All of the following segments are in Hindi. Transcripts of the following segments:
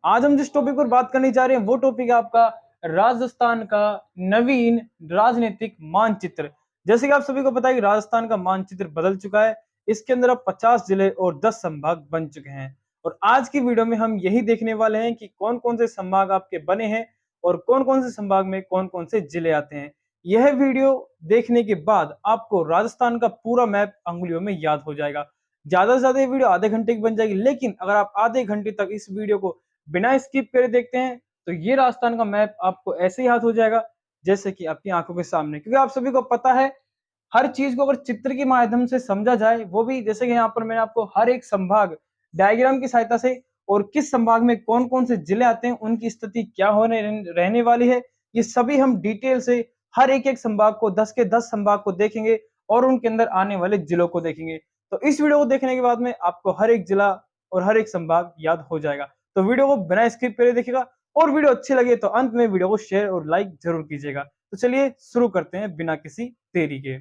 आज हम जिस टॉपिक पर बात करने जा रहे हैं वो टॉपिक है आपका राजस्थान का नवीन राजनीतिक मानचित्र। जैसे कि आप सभी को पता है कि राजस्थान का मानचित्र बदल चुका है। इसके अंदर अब 50 जिले और 10 संभाग बन चुके हैं और आज की वीडियो में हम यही देखने वाले हैं कि कौन कौन से संभाग आपके बने हैं और कौन कौन से संभाग में कौन कौन से जिले आते हैं। यह वीडियो देखने के बाद आपको राजस्थान का पूरा मैप अंगुलियों में याद हो जाएगा। ज्यादा से ज्यादा ये वीडियो आधे घंटे की बन जाएगी, लेकिन अगर आप आधे घंटे तक इस वीडियो को बिना स्किप करे देखते हैं तो ये राजस्थान का मैप आपको ऐसे ही याद हो जाएगा जैसे कि आपकी आंखों के सामने। क्योंकि आप सभी को पता है हर चीज को अगर चित्र के माध्यम से समझा जाए, वो भी जैसे कि यहाँ पर मैंने आपको हर एक संभाग डायग्राम की सहायता से और किस संभाग में कौन कौन से जिले आते हैं, उनकी स्थिति क्या होने रहने वाली है, ये सभी हम डिटेल से हर एक संभाग को 10 के 10 संभाग को देखेंगे और उनके अंदर आने वाले जिलों को देखेंगे। तो इस वीडियो को देखने के बाद में आपको हर एक जिला और हर एक संभाग याद हो जाएगा। तो वीडियो को बिना स्किप करे देखिएगा और वीडियो अच्छी लगे तो अंत में वीडियो को शेयर और लाइक जरूर कीजिएगा। तो चलिए शुरू करते हैं बिना किसी देरी के।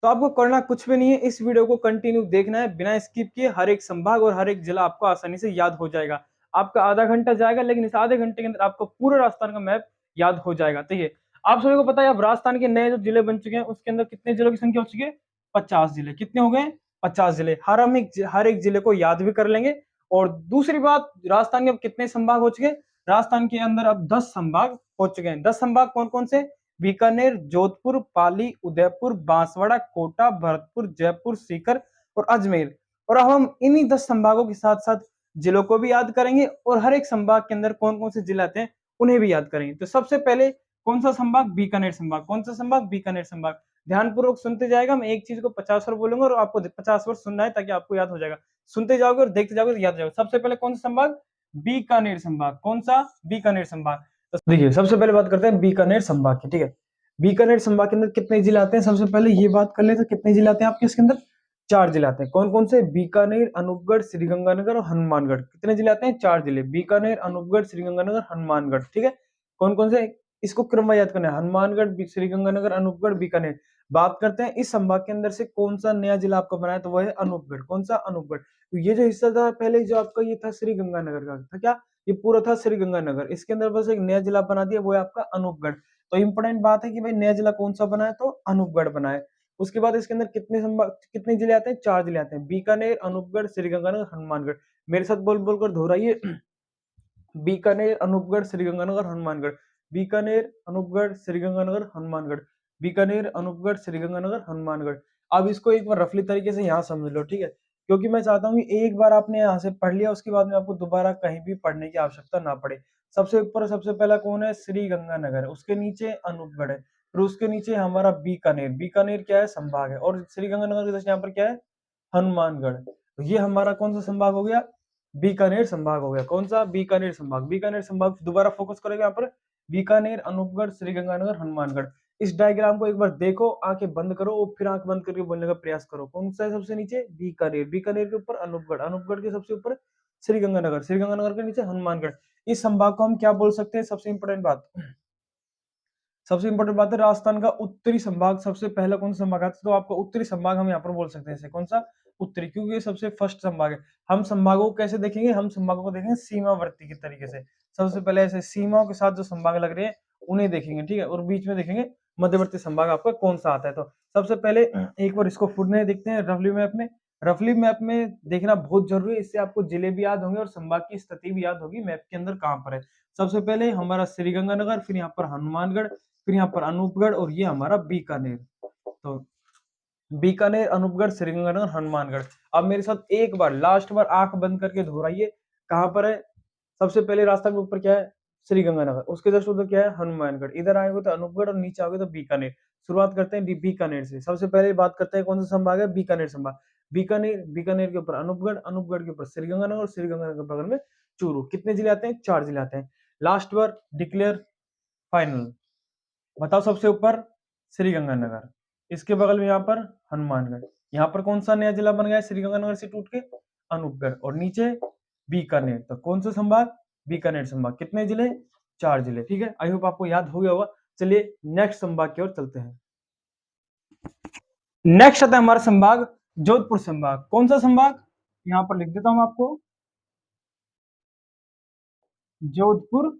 तो आपको करना कुछ भी नहीं है, इस वीडियो को कंटिन्यू देखना है बिना स्किप किए। हर एक संभाग और हर एक जिला आपको आसानी से याद हो जाएगा। आपका आधा घंटा जाएगा, लेकिन इस आधे घंटे के अंदर आपको पूरा राजस्थान का मैप याद हो जाएगा। तो ये आप सभी को पता है अब राजस्थान के नए जो जिले बन चुके हैं उसके अंदर कितने जिलों की संख्या हो चुकी है? 50 जिले। कितने हो गए? 50 जिले। हर एक जिले को याद भी कर लेंगे। और दूसरी बात, राजस्थान के अब कितने संभाग हो चुके हैं? राजस्थान के अंदर अब 10 संभाग हो चुके हैं। 10 संभाग कौन कौन से? बीकानेर, जोधपुर, पाली, उदयपुर, बांसवाड़ा, कोटा, भरतपुर, जयपुर, सीकर और अजमेर। और अब हम इन्हीं 10 संभागों के साथ साथ जिलों को भी याद करेंगे और हर एक संभाग के अंदर कौन कौन से जिले आते हैं उन्हें भी याद करेंगे। तो सबसे पहले कौन सा संभाग? बीकानेर संभाग। कौन सा संभाग? बीकानेर संभाग। ध्यानपूर्वक सुनते जाएगा, मैं एक चीज को 50 बार बोलूंगा और आपको 50 बार सुनना है ताकि आपको याद हो जाएगा। सुनते जाओगे और देखते जाओगे तो याद हो जाएगा। सबसे पहले कौन सा संभाग? बीकानेर संभाग। कौन सा? बीकानेर संभाग। तो देखिए सबसे पहले बात करते हैं बीकानेर संभाग की। ठीक है, बीकानेर संभाग के अंदर कितने जिले आते हैं? सबसे पहले ये बात कर ले तो कितने जिले आते हैं आपके इसके अंदर? 4 जिले आते हैं। कौन कौन से? बीकानेर, अनूपगढ़, श्रीगंगानगर और हनुमानगढ़। कितने जिले आते हैं? 4 जिले। बीकानेर, अनूपगढ़, श्रीगंगानगर, हनुमानगढ़। ठीक है, कौन कौन से? इसको क्रम में याद करना है। हनुमानगढ़, श्रीगंगानगर, अनूपगढ़, बीकानेर। बात करते हैं इस संभाग के अंदर से कौन सा नया जिला आपको बना है, तो वो है अनूपगढ़। कौन सा? अनूपगढ़। तो ये जो हिस्सा था पहले जो आपका ये था श्रीगंगानगर का था, क्या ये पूरा था श्रीगंगानगर? इसके अंदर बस एक नया जिला बना दिया, वो है आपका अनूपगढ़। तो इंपॉर्टेंट बात है कि भाई नया जिला कौन सा बना है, तो अनूपगढ़ बना है। उसके बाद इसके अंदर कितने जिले आते हैं? 4 जिले आते हैं। बीकानेर, अनूपगढ़, श्रीगंगानगर, हनुमानगढ़। मेरे साथ बोल बोलकर दोहराइए। बीकानेर, अनूपगढ़, श्रीगंगानगर, हनुमानगढ़। बीकानेर, अनूपगढ़, श्रीगंगानगर, हनुमानगढ़। बीकानेर, अनूपगढ़, श्रीगंगानगर, हनुमानगढ़। अब इसको एक बार रफली तरीके से यहाँ समझ लो, ठीक है? क्योंकि मैं चाहता हूँ कि एक बार आपने यहाँ से पढ़ लिया, उसके बाद में आपको दोबारा कहीं भी पढ़ने की आवश्यकता ना पड़े। सबसे ऊपर सबसे पहला कौन है? श्रीगंगानगर। उसके नीचे अनूपगढ़ है, फिर उसके नीचे हमारा बीकानेर। बीकानेर क्या है? संभाग है। और श्रीगंगानगर के जस्ट यहाँ पर क्या है? हनुमानगढ़। तो ये हमारा कौन सा संभाग हो गया? बीकानेर संभाग हो गया। कौन सा? बीकानेर संभाग। बीकानेर संभाग दोबारा फोकस करेगा यहाँ पर। बीकानेर, अनूपगढ़, श्रीगंगानगर, हनुमानगढ़। इस डायग्राम को एक बार देखो, आंखें बंद करो और फिर आंख बंद करके बोलने का प्रयास करो। कौन सा है सबसे नीचे? बीकानेर। बीकानेर के ऊपर अनूपगढ़। अनूपगढ़ के सबसे ऊपर श्रीगंगानगर। श्रीगंगानगर के नीचे हनुमानगढ़। इस संभाग को हम क्या बोल सकते हैं? सबसे इंपॉर्टेंट बात, सबसे इंपॉर्टेंट बात है राजस्थान का उत्तरी संभाग। सबसे पहला कौन सा संभाग आता है? तो आपका उत्तरी संभाग हम यहाँ पर बोल सकते हैं इसे। कौन सा? उत्तरी, क्योंकि ये सबसे फर्स्ट संभाग है। हम संभागों को कैसे देखेंगे? हम संभागों को देखेंगे सीमावर्ती के तरीके से। सबसे पहले ऐसे सीमाओं के साथ जो संभाग लग रहे हैं उन्हें देखेंगे, ठीक है? और बीच में देखेंगे मध्यवर्ती संभाग आपका कौन सा आता है। तो सबसे पहले एक बार इसको फुट में देखते हैं रफली मैप में। रफली मैप में देखना बहुत जरूरी है, इससे आपको जिले भी याद होंगे और संभाग की स्थिति भी याद होगी मैप के अंदर कहाँ पर है। सबसे पहले हमारा श्रीगंगानगर, फिर यहाँ पर हनुमानगढ़, फिर यहाँ पर अनूपगढ़ और ये हमारा बीकानेर। तो बीकानेर, अनूपगढ़, श्रीगंगानगर, हनुमानगढ़। अब मेरे साथ एक बार लास्ट बार आंख बंद करके दोहराइए, कहां पर है? सबसे पहले रास्ता के ऊपर क्या है? श्रीगंगानगर। उसके जस्ट उधर क्या है? हनुमानगढ़। इधर आएंगे तो अनूपगढ़ और नीचे आओगे तो बीकानेर। शुरुआत करते हैं बीकानेर से। सबसे पहले बात करते हैं कौन सा संभाग है? बीकानेर संभाग। बीकानेर, बीकानेर के ऊपर अनूपगढ़, अनूपगढ़ के ऊपर श्रीगंगानगर और श्रीगंगानगर के बगल में चूरू। कितने जिले आते हैं? 4 जिले आते हैं। लास्ट बार डिक्लेयर फाइनल। बताओ, सबसे ऊपर श्रीगंगानगर, इसके बगल में यहाँ पर हनुमानगढ़। यहाँ पर कौन सा नया जिला बन गया है श्रीगंगानगर से टूट के? अनूपगढ़। और नीचे बीकानेर। तो कौन सा संभाग? बीकानेर संभाग। कितने जिले? 4 जिले। ठीक है, आई होप आपको याद हो गया होगा। चलिए नेक्स्ट संभाग की ओर चलते हैं। नेक्स्ट आता है हमारा संभाग जोधपुर संभाग। कौन सा संभाग? यहाँ पर लिख देता हूं आपको, जोधपुर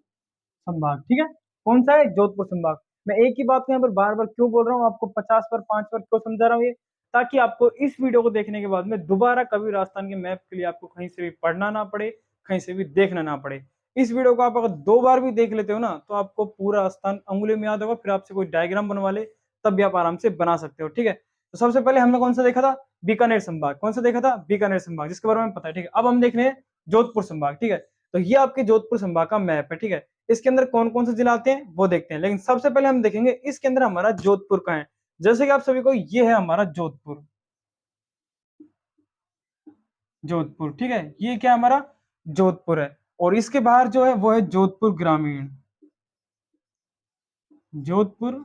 संभाग, ठीक है। कौन सा है? जोधपुर संभाग। मैं एक ही बात को यहाँ पर बार बार क्यों बोल रहा हूँ, आपको 50 बार 5 बार क्यों समझा रहा हूँ ये, ताकि आपको इस वीडियो को देखने के बाद में दोबारा कभी राजस्थान के मैप के लिए आपको कहीं से भी पढ़ना ना पड़े, कहीं से भी देखना ना पड़े। इस वीडियो को आप अगर 2 बार भी देख लेते हो ना, तो आपको पूरा राजस्थान अंगुली में याद होगा। फिर आपसे कोई डायग्राम बनवा ले, तब भी आप आराम से बना सकते हो, ठीक है। तो सबसे पहले हमने कौन सा देखा था? बीकानेर संभाग। कौन सा देखा था? बीकानेर संभाग, जिसके बारे में पता है, ठीक है। अब हम देख रहे हैं जोधपुर संभाग, ठीक है। तो ये आपके जोधपुर संभाग का मैप है, ठीक है। इसके अंदर कौन कौन से जिला आते हैं वो देखते हैं, लेकिन सबसे पहले हम देखेंगे इसके अंदर हमारा जोधपुर का है। जैसे कि आप सभी को ये है हमारा जोधपुर, जोधपुर, ठीक है। ये क्या हमारा? जोधपुर है। और इसके बाहर जो है वो है जोधपुर ग्रामीण, जोधपुर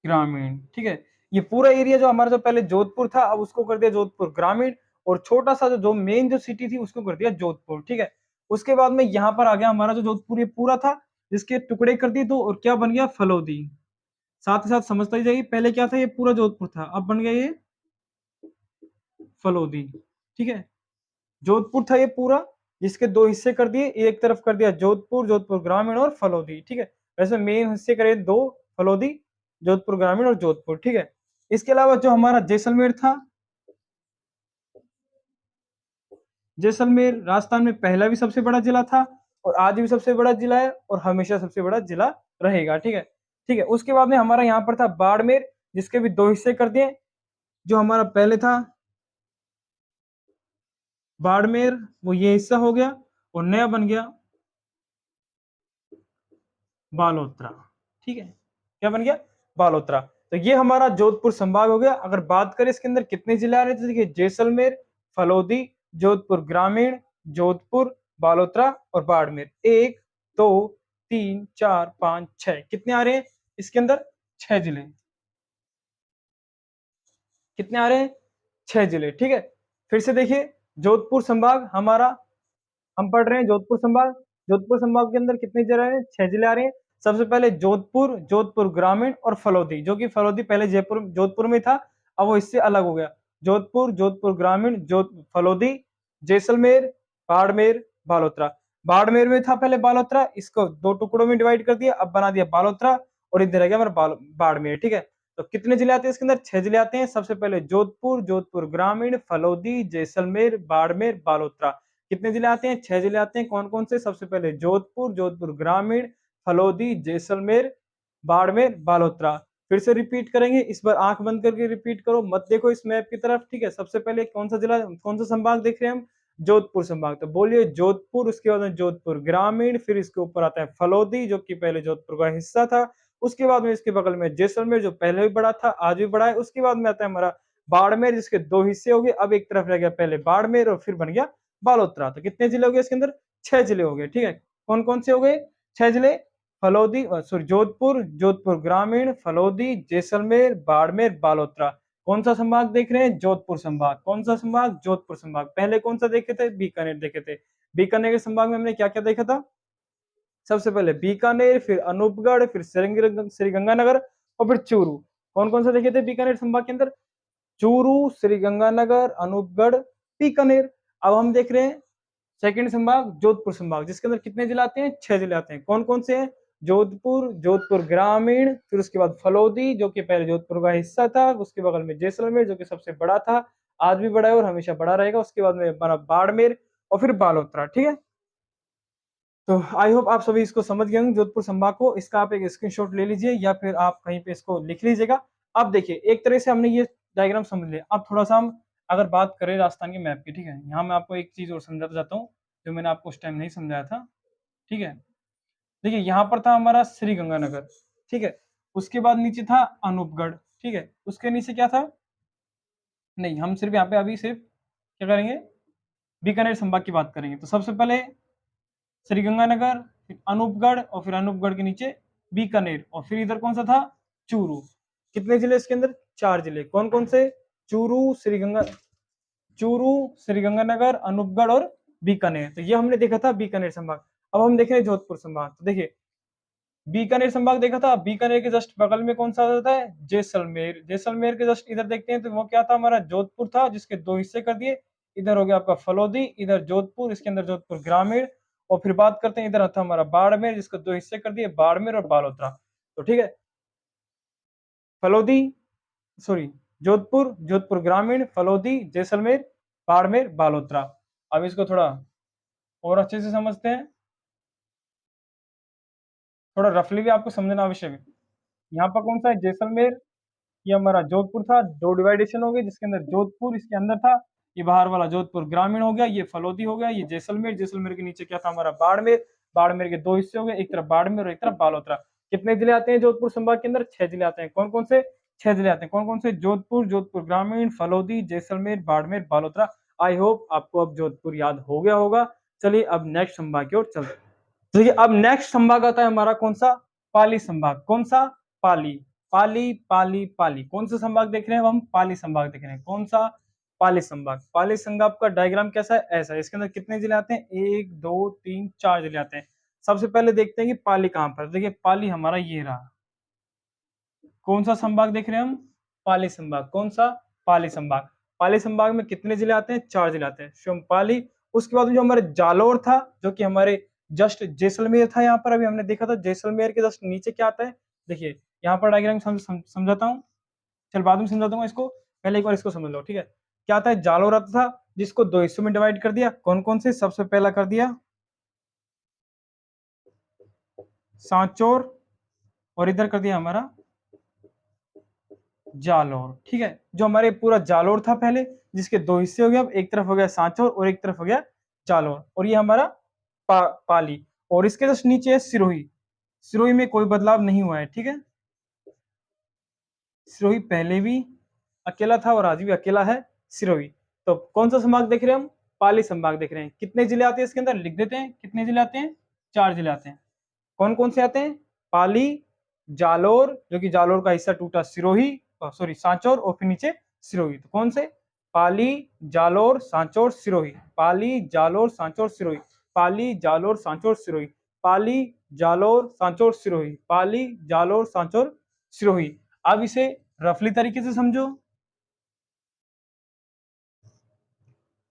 ग्रामीण, ठीक है। ये पूरा एरिया जो हमारा जो पहले जोधपुर था, अब उसको कर दिया जोधपुर ग्रामीण। और छोटा सा जो मेन जो सिटी थी उसको कर दिया जोधपुर, ठीक है। उसके बाद में यहाँ पर आ गया हमारा जो जोधपुर ये पूरा था, जिसके टुकड़े कर दिए दो, और क्या बन गया? फलौदी। साथ ही साथ समझता ही जाइए, पहले क्या था? ये पूरा जोधपुर था, अब बन गया ये फलौदी, ठीक है। जोधपुर था ये पूरा, जिसके दो हिस्से कर दिए, एक तरफ कर दिया जोधपुर, जोधपुर ग्रामीण और फलौदी, ठीक है। वैसे मेन हिस्से करे दो, फलौदी, जोधपुर ग्रामीण और जोधपुर, ठीक है। इसके अलावा जो हमारा जैसलमेर था, जैसलमेर राजस्थान में पहला भी सबसे बड़ा जिला था, और आज भी सबसे बड़ा जिला है, और हमेशा सबसे बड़ा जिला रहेगा, ठीक है। ठीक है, उसके बाद में हमारा यहाँ पर था बाड़मेर, जिसके भी दो हिस्से कर दिए। जो हमारा पहले था बाड़मेर, वो ये हिस्सा हो गया, और नया बन गया बालोतरा, ठीक है। क्या बन गया? बालोतरा। तो ये हमारा जोधपुर संभाग हो गया। अगर बात करें इसके अंदर कितने जिले आ रहे थे, देखिए जैसलमेर, फलौदी, जोधपुर ग्रामीण, जोधपुर, बालोतरा और बाड़मेर। 1 2 3 4 5 6 कितने आ रहे हैं इसके अंदर? 6 जिले। कितने आ रहे हैं? 6 जिले, ठीक है। फिर से देखिए, जोधपुर संभाग हमारा, हम पढ़ रहे हैं जोधपुर संभाग। जोधपुर संभाग के अंदर कितने जिले आ रहे हैं? 6 जिले आ रहे हैं। सबसे पहले जोधपुर, जोधपुर ग्रामीण और फलौदी, जो कि फलौदी पहले जयपुर जोधपुर में था, अब वो इससे अलग हो गया। जोधपुर, जोधपुर ग्रामीण, फलौदी, जैसलमेर, बाड़मेर, बालोतरा। बाड़मेर में था पहले बालोतरा, इसको 2 टुकड़ों में डिवाइड कर दिया, अब बना दिया बालोतरा, और इधर आ गया हमारा बाड़मेर, ठीक है। तो कितने जिले आते हैं इसके अंदर? 6 जिले आते हैं। सबसे पहले जोधपुर, जोधपुर ग्रामीण, फलौदी, जैसलमेर, बाड़मेर, बालोतरा। कितने जिले आते हैं? 6 जिले आते हैं। कौन कौन से? सबसे पहले जोधपुर, जोधपुर ग्रामीण, फलौदी, जैसलमेर, बाड़मेर, बालोतरा। फिर से रिपीट करेंगे, इस बार आंख बंद करके रिपीट करो, मत देखो इस मैप की तरफ, ठीक है। सबसे पहले कौन सा जिला, कौन सा संभाग देख रहे हैं हम? जोधपुर संभाग। तो बोलिए जोधपुर, उसके बाद में जोधपुर ग्रामीण, फिर इसके ऊपर आता है फलौदी, जो कि पहले जोधपुर का हिस्सा था। उसके बाद में इसके बगल में जैसलमेर, जो पहले भी बड़ा था, आज भी बड़ा है। उसके बाद में आता है हमारा बाड़मेर, जिसके 2 हिस्से हो गए, अब एक तरफ रह गया पहले बाड़मेर, और फिर बन गया बालोतरा। तो कितने जिले हो गए इसके अंदर? 6 जिले हो गए, ठीक है। कौन कौन से हो गए? 6 जिले। फलौदी, सॉरी, जोधपुर, जोधपुर ग्रामीण, फलौदी, जैसलमेर, बाड़मेर, बालोतरा। कौन सा संभाग देख रहे हैं? जोधपुर संभाग। कौन सा संभाग? जोधपुर संभाग। पहले कौन सा देखे थे? बीकानेर देखे थे। बीकानेर के संभाग में हमने क्या क्या देखा था? सबसे पहले बीकानेर, फिर अनूपगढ़, फिर श्रीगंगानगर, और फिर चूरू। कौन कौन सा देखे थे बीकानेर संभाग के अंदर? चूरू, श्रीगंगानगर, अनूपगढ़, बीकानेर। अब हम देख रहे हैं सेकंड संभाग, जोधपुर संभाग, जिसके अंदर कितने जिले आते हैं? 6 जिले आते हैं। कौन कौन से हैं? जोधपुर, जोधपुर ग्रामीण, फिर उसके बाद फलौदी, जो कि पहले जोधपुर का हिस्सा था, उसके बगल में जैसलमेर, जो कि सबसे बड़ा था, आज भी बड़ा है और हमेशा बड़ा रहेगा। उसके बाद में बना बाड़मेर, और फिर बालोतरा, ठीक है। तो आई होप आप सभी इसको समझ गए होंगे, जोधपुर संभाग को। इसका आप एक स्क्रीनशॉट ले लीजिए, या फिर आप कहीं पे इसको लिख लीजिएगा। अब देखिए, एक तरह से हमने ये डायग्राम समझ लिया। अब थोड़ा सा हम अगर बात करें राजस्थान के मैप की, ठीक है। यहाँ मैं आपको एक चीज और समझाता जाता हूँ, जो मैंने आपको उस टाइम नहीं समझाया था, ठीक है। देखिए, यहाँ पर था हमारा श्रीगंगानगर, ठीक है। उसके बाद नीचे था अनूपगढ़, ठीक है। उसके नीचे क्या था? नहीं, हम सिर्फ यहाँ पे अभी सिर्फ क्या करेंगे? बीकानेर संभाग की बात करेंगे। तो सबसे पहले श्रीगंगानगर, फिर अनूपगढ़, और फिर अनूपगढ़ के नीचे बीकानेर, और फिर इधर कौन सा था? चूरू। कितने जिले इसके अंदर? 4 जिले। कौन कौन से? चूरू, श्रीगंगानगर, अनूपगढ़ और बीकानेर। तो ये हमने देखा था बीकानेर संभाग। अब हम देख रहे हैं जोधपुर संभाग। तो देखिए, बीकानेर संभाग देखा था, बीकानेर के जस्ट बगल में कौन सा आता है? जैसलमेर। जैसलमेर के जस्ट इधर देखते हैं, तो वो क्या था? हमारा जोधपुर था, जिसके 2 हिस्से कर दिए, इधर हो गया आपका फलोदी, इधर जोधपुर, इसके अंदर जोधपुर ग्रामीण, और फिर बात करते हैं इधर था हमारा बाड़मेर, जिसको दो हिस्से कर दिए, बाड़मेर और बालोतरा। तो ठीक है, फलोदी, सॉरी, जोधपुर, जोधपुर ग्रामीण, फलोदी, जैसलमेर, बाड़मेर, बालोतरा। अब इसको थोड़ा और अच्छे से समझते हैं, थोड़ा रफली भी आपको समझना आवश्यक है। यहाँ पर कौन सा है, जैसलमेर, ये हमारा जोधपुर था, दो डिवाइडेशन हो गए जिसके अंदर जोधपुर इसके अंदर था, ये बाहर वाला जोधपुर ग्रामीण हो गया, ये फलोदी हो गया, ये जैसलमेर, जैसलमेर के नीचे क्या था हमारा बाड़मेर, बाड़मेर के दो हिस्से हो गए, एक तरफ बाड़मेर और एक तरफ बालोतरा। कितने जिले आते हैं जोधपुर संभाग के अंदर, 6 जिले आते हैं। कौन कौन से, 6 जिले आते हैं। कौन कौन से, जोधपुर, जोधपुर ग्रामीण, फलोदी, जैसलमेर, बाड़मेर, बालोतरा। आई होप आपको अब जोधपुर याद हो गया होगा। चलिए अब नेक्स्ट संभाग की ओर चलते हैं। देखिए अब नेक्स्ट संभाग आता है हमारा कौन सा, पाली संभाग। कौन सा, पाली, पाली, पाली, पाली। कौन सा संभाग देख रहे हैं हम, पाली संभाग देख रहे हैं। कौन सा, पाली संभाग। पाली संभाग का डायग्राम कैसा है, ऐसा है। इसके अंदर कितने जिले आते हैं, 1 2 3 4 जिले आते हैं। सबसे पहले देखते हैं कि पाली कहां पर। देखिए पाली हमारा ये रहा। कौन सा संभाग देख रहे हैं हम, पाली संभाग। कौन सा, पाली संभाग। पाली संभाग में कितने जिले आते हैं, 4 जिले आते हैं। शिवम पाली, उसके बाद जो हमारे जालोर था, जो कि हमारे जस्ट जैसलमेर था, यहाँ पर अभी हमने देखा था जैसलमेर के जस्ट नीचे क्या आता है। देखिए यहाँ पर डायग्राम समझाता हूँ, चल बाद में समझा दूंगा इसको, पहले एक बार इसको समझ लो। ठीक है, क्या आता है, जालोर आता था जिसको दो हिस्सों में डिवाइड कर दिया। कौन कौन से, सबसे पहला कर दिया सांचौर, और इधर कर दिया हमारा जालोर। ठीक है, जो हमारे पूरा जालोर था पहले, जिसके दो हिस्से हो गए, अब एक तरफ हो गया सांचौर और एक तरफ हो गया जालोर, और ये हमारा पाली। और इसके जस्ट नीचे है सिरोही। सिरोही में कोई बदलाव नहीं हुआ है। ठीक है, सिरोही पहले भी अकेला था और आज भी अकेला है सिरोही। तो कौन सा संभाग देख रहे हैं हम, पाली संभाग देख रहे हैं। कितने जिले आते हैं इसके अंदर, लिख देते हैं कितने जिले आते हैं, 4 जिले आते हैं। कौन कौन से आते हैं, पाली, जालोर, जो कि जालोर का हिस्सा टूटा सिरोही, सॉरी सांचौर, और फिर नीचे सिरोही। तो कौन से, पाली, जालोर, सांचौर, सिरोही। पाली, जालोर, सांचौर, सिरोही। पाली, जालोर, सांचौर, सिरोही। पाली, जालोर, सांचौर, सिरोही। पाली, जालोर, सांचौर, सिरोही। अब इसे रफली तरीके से समझो।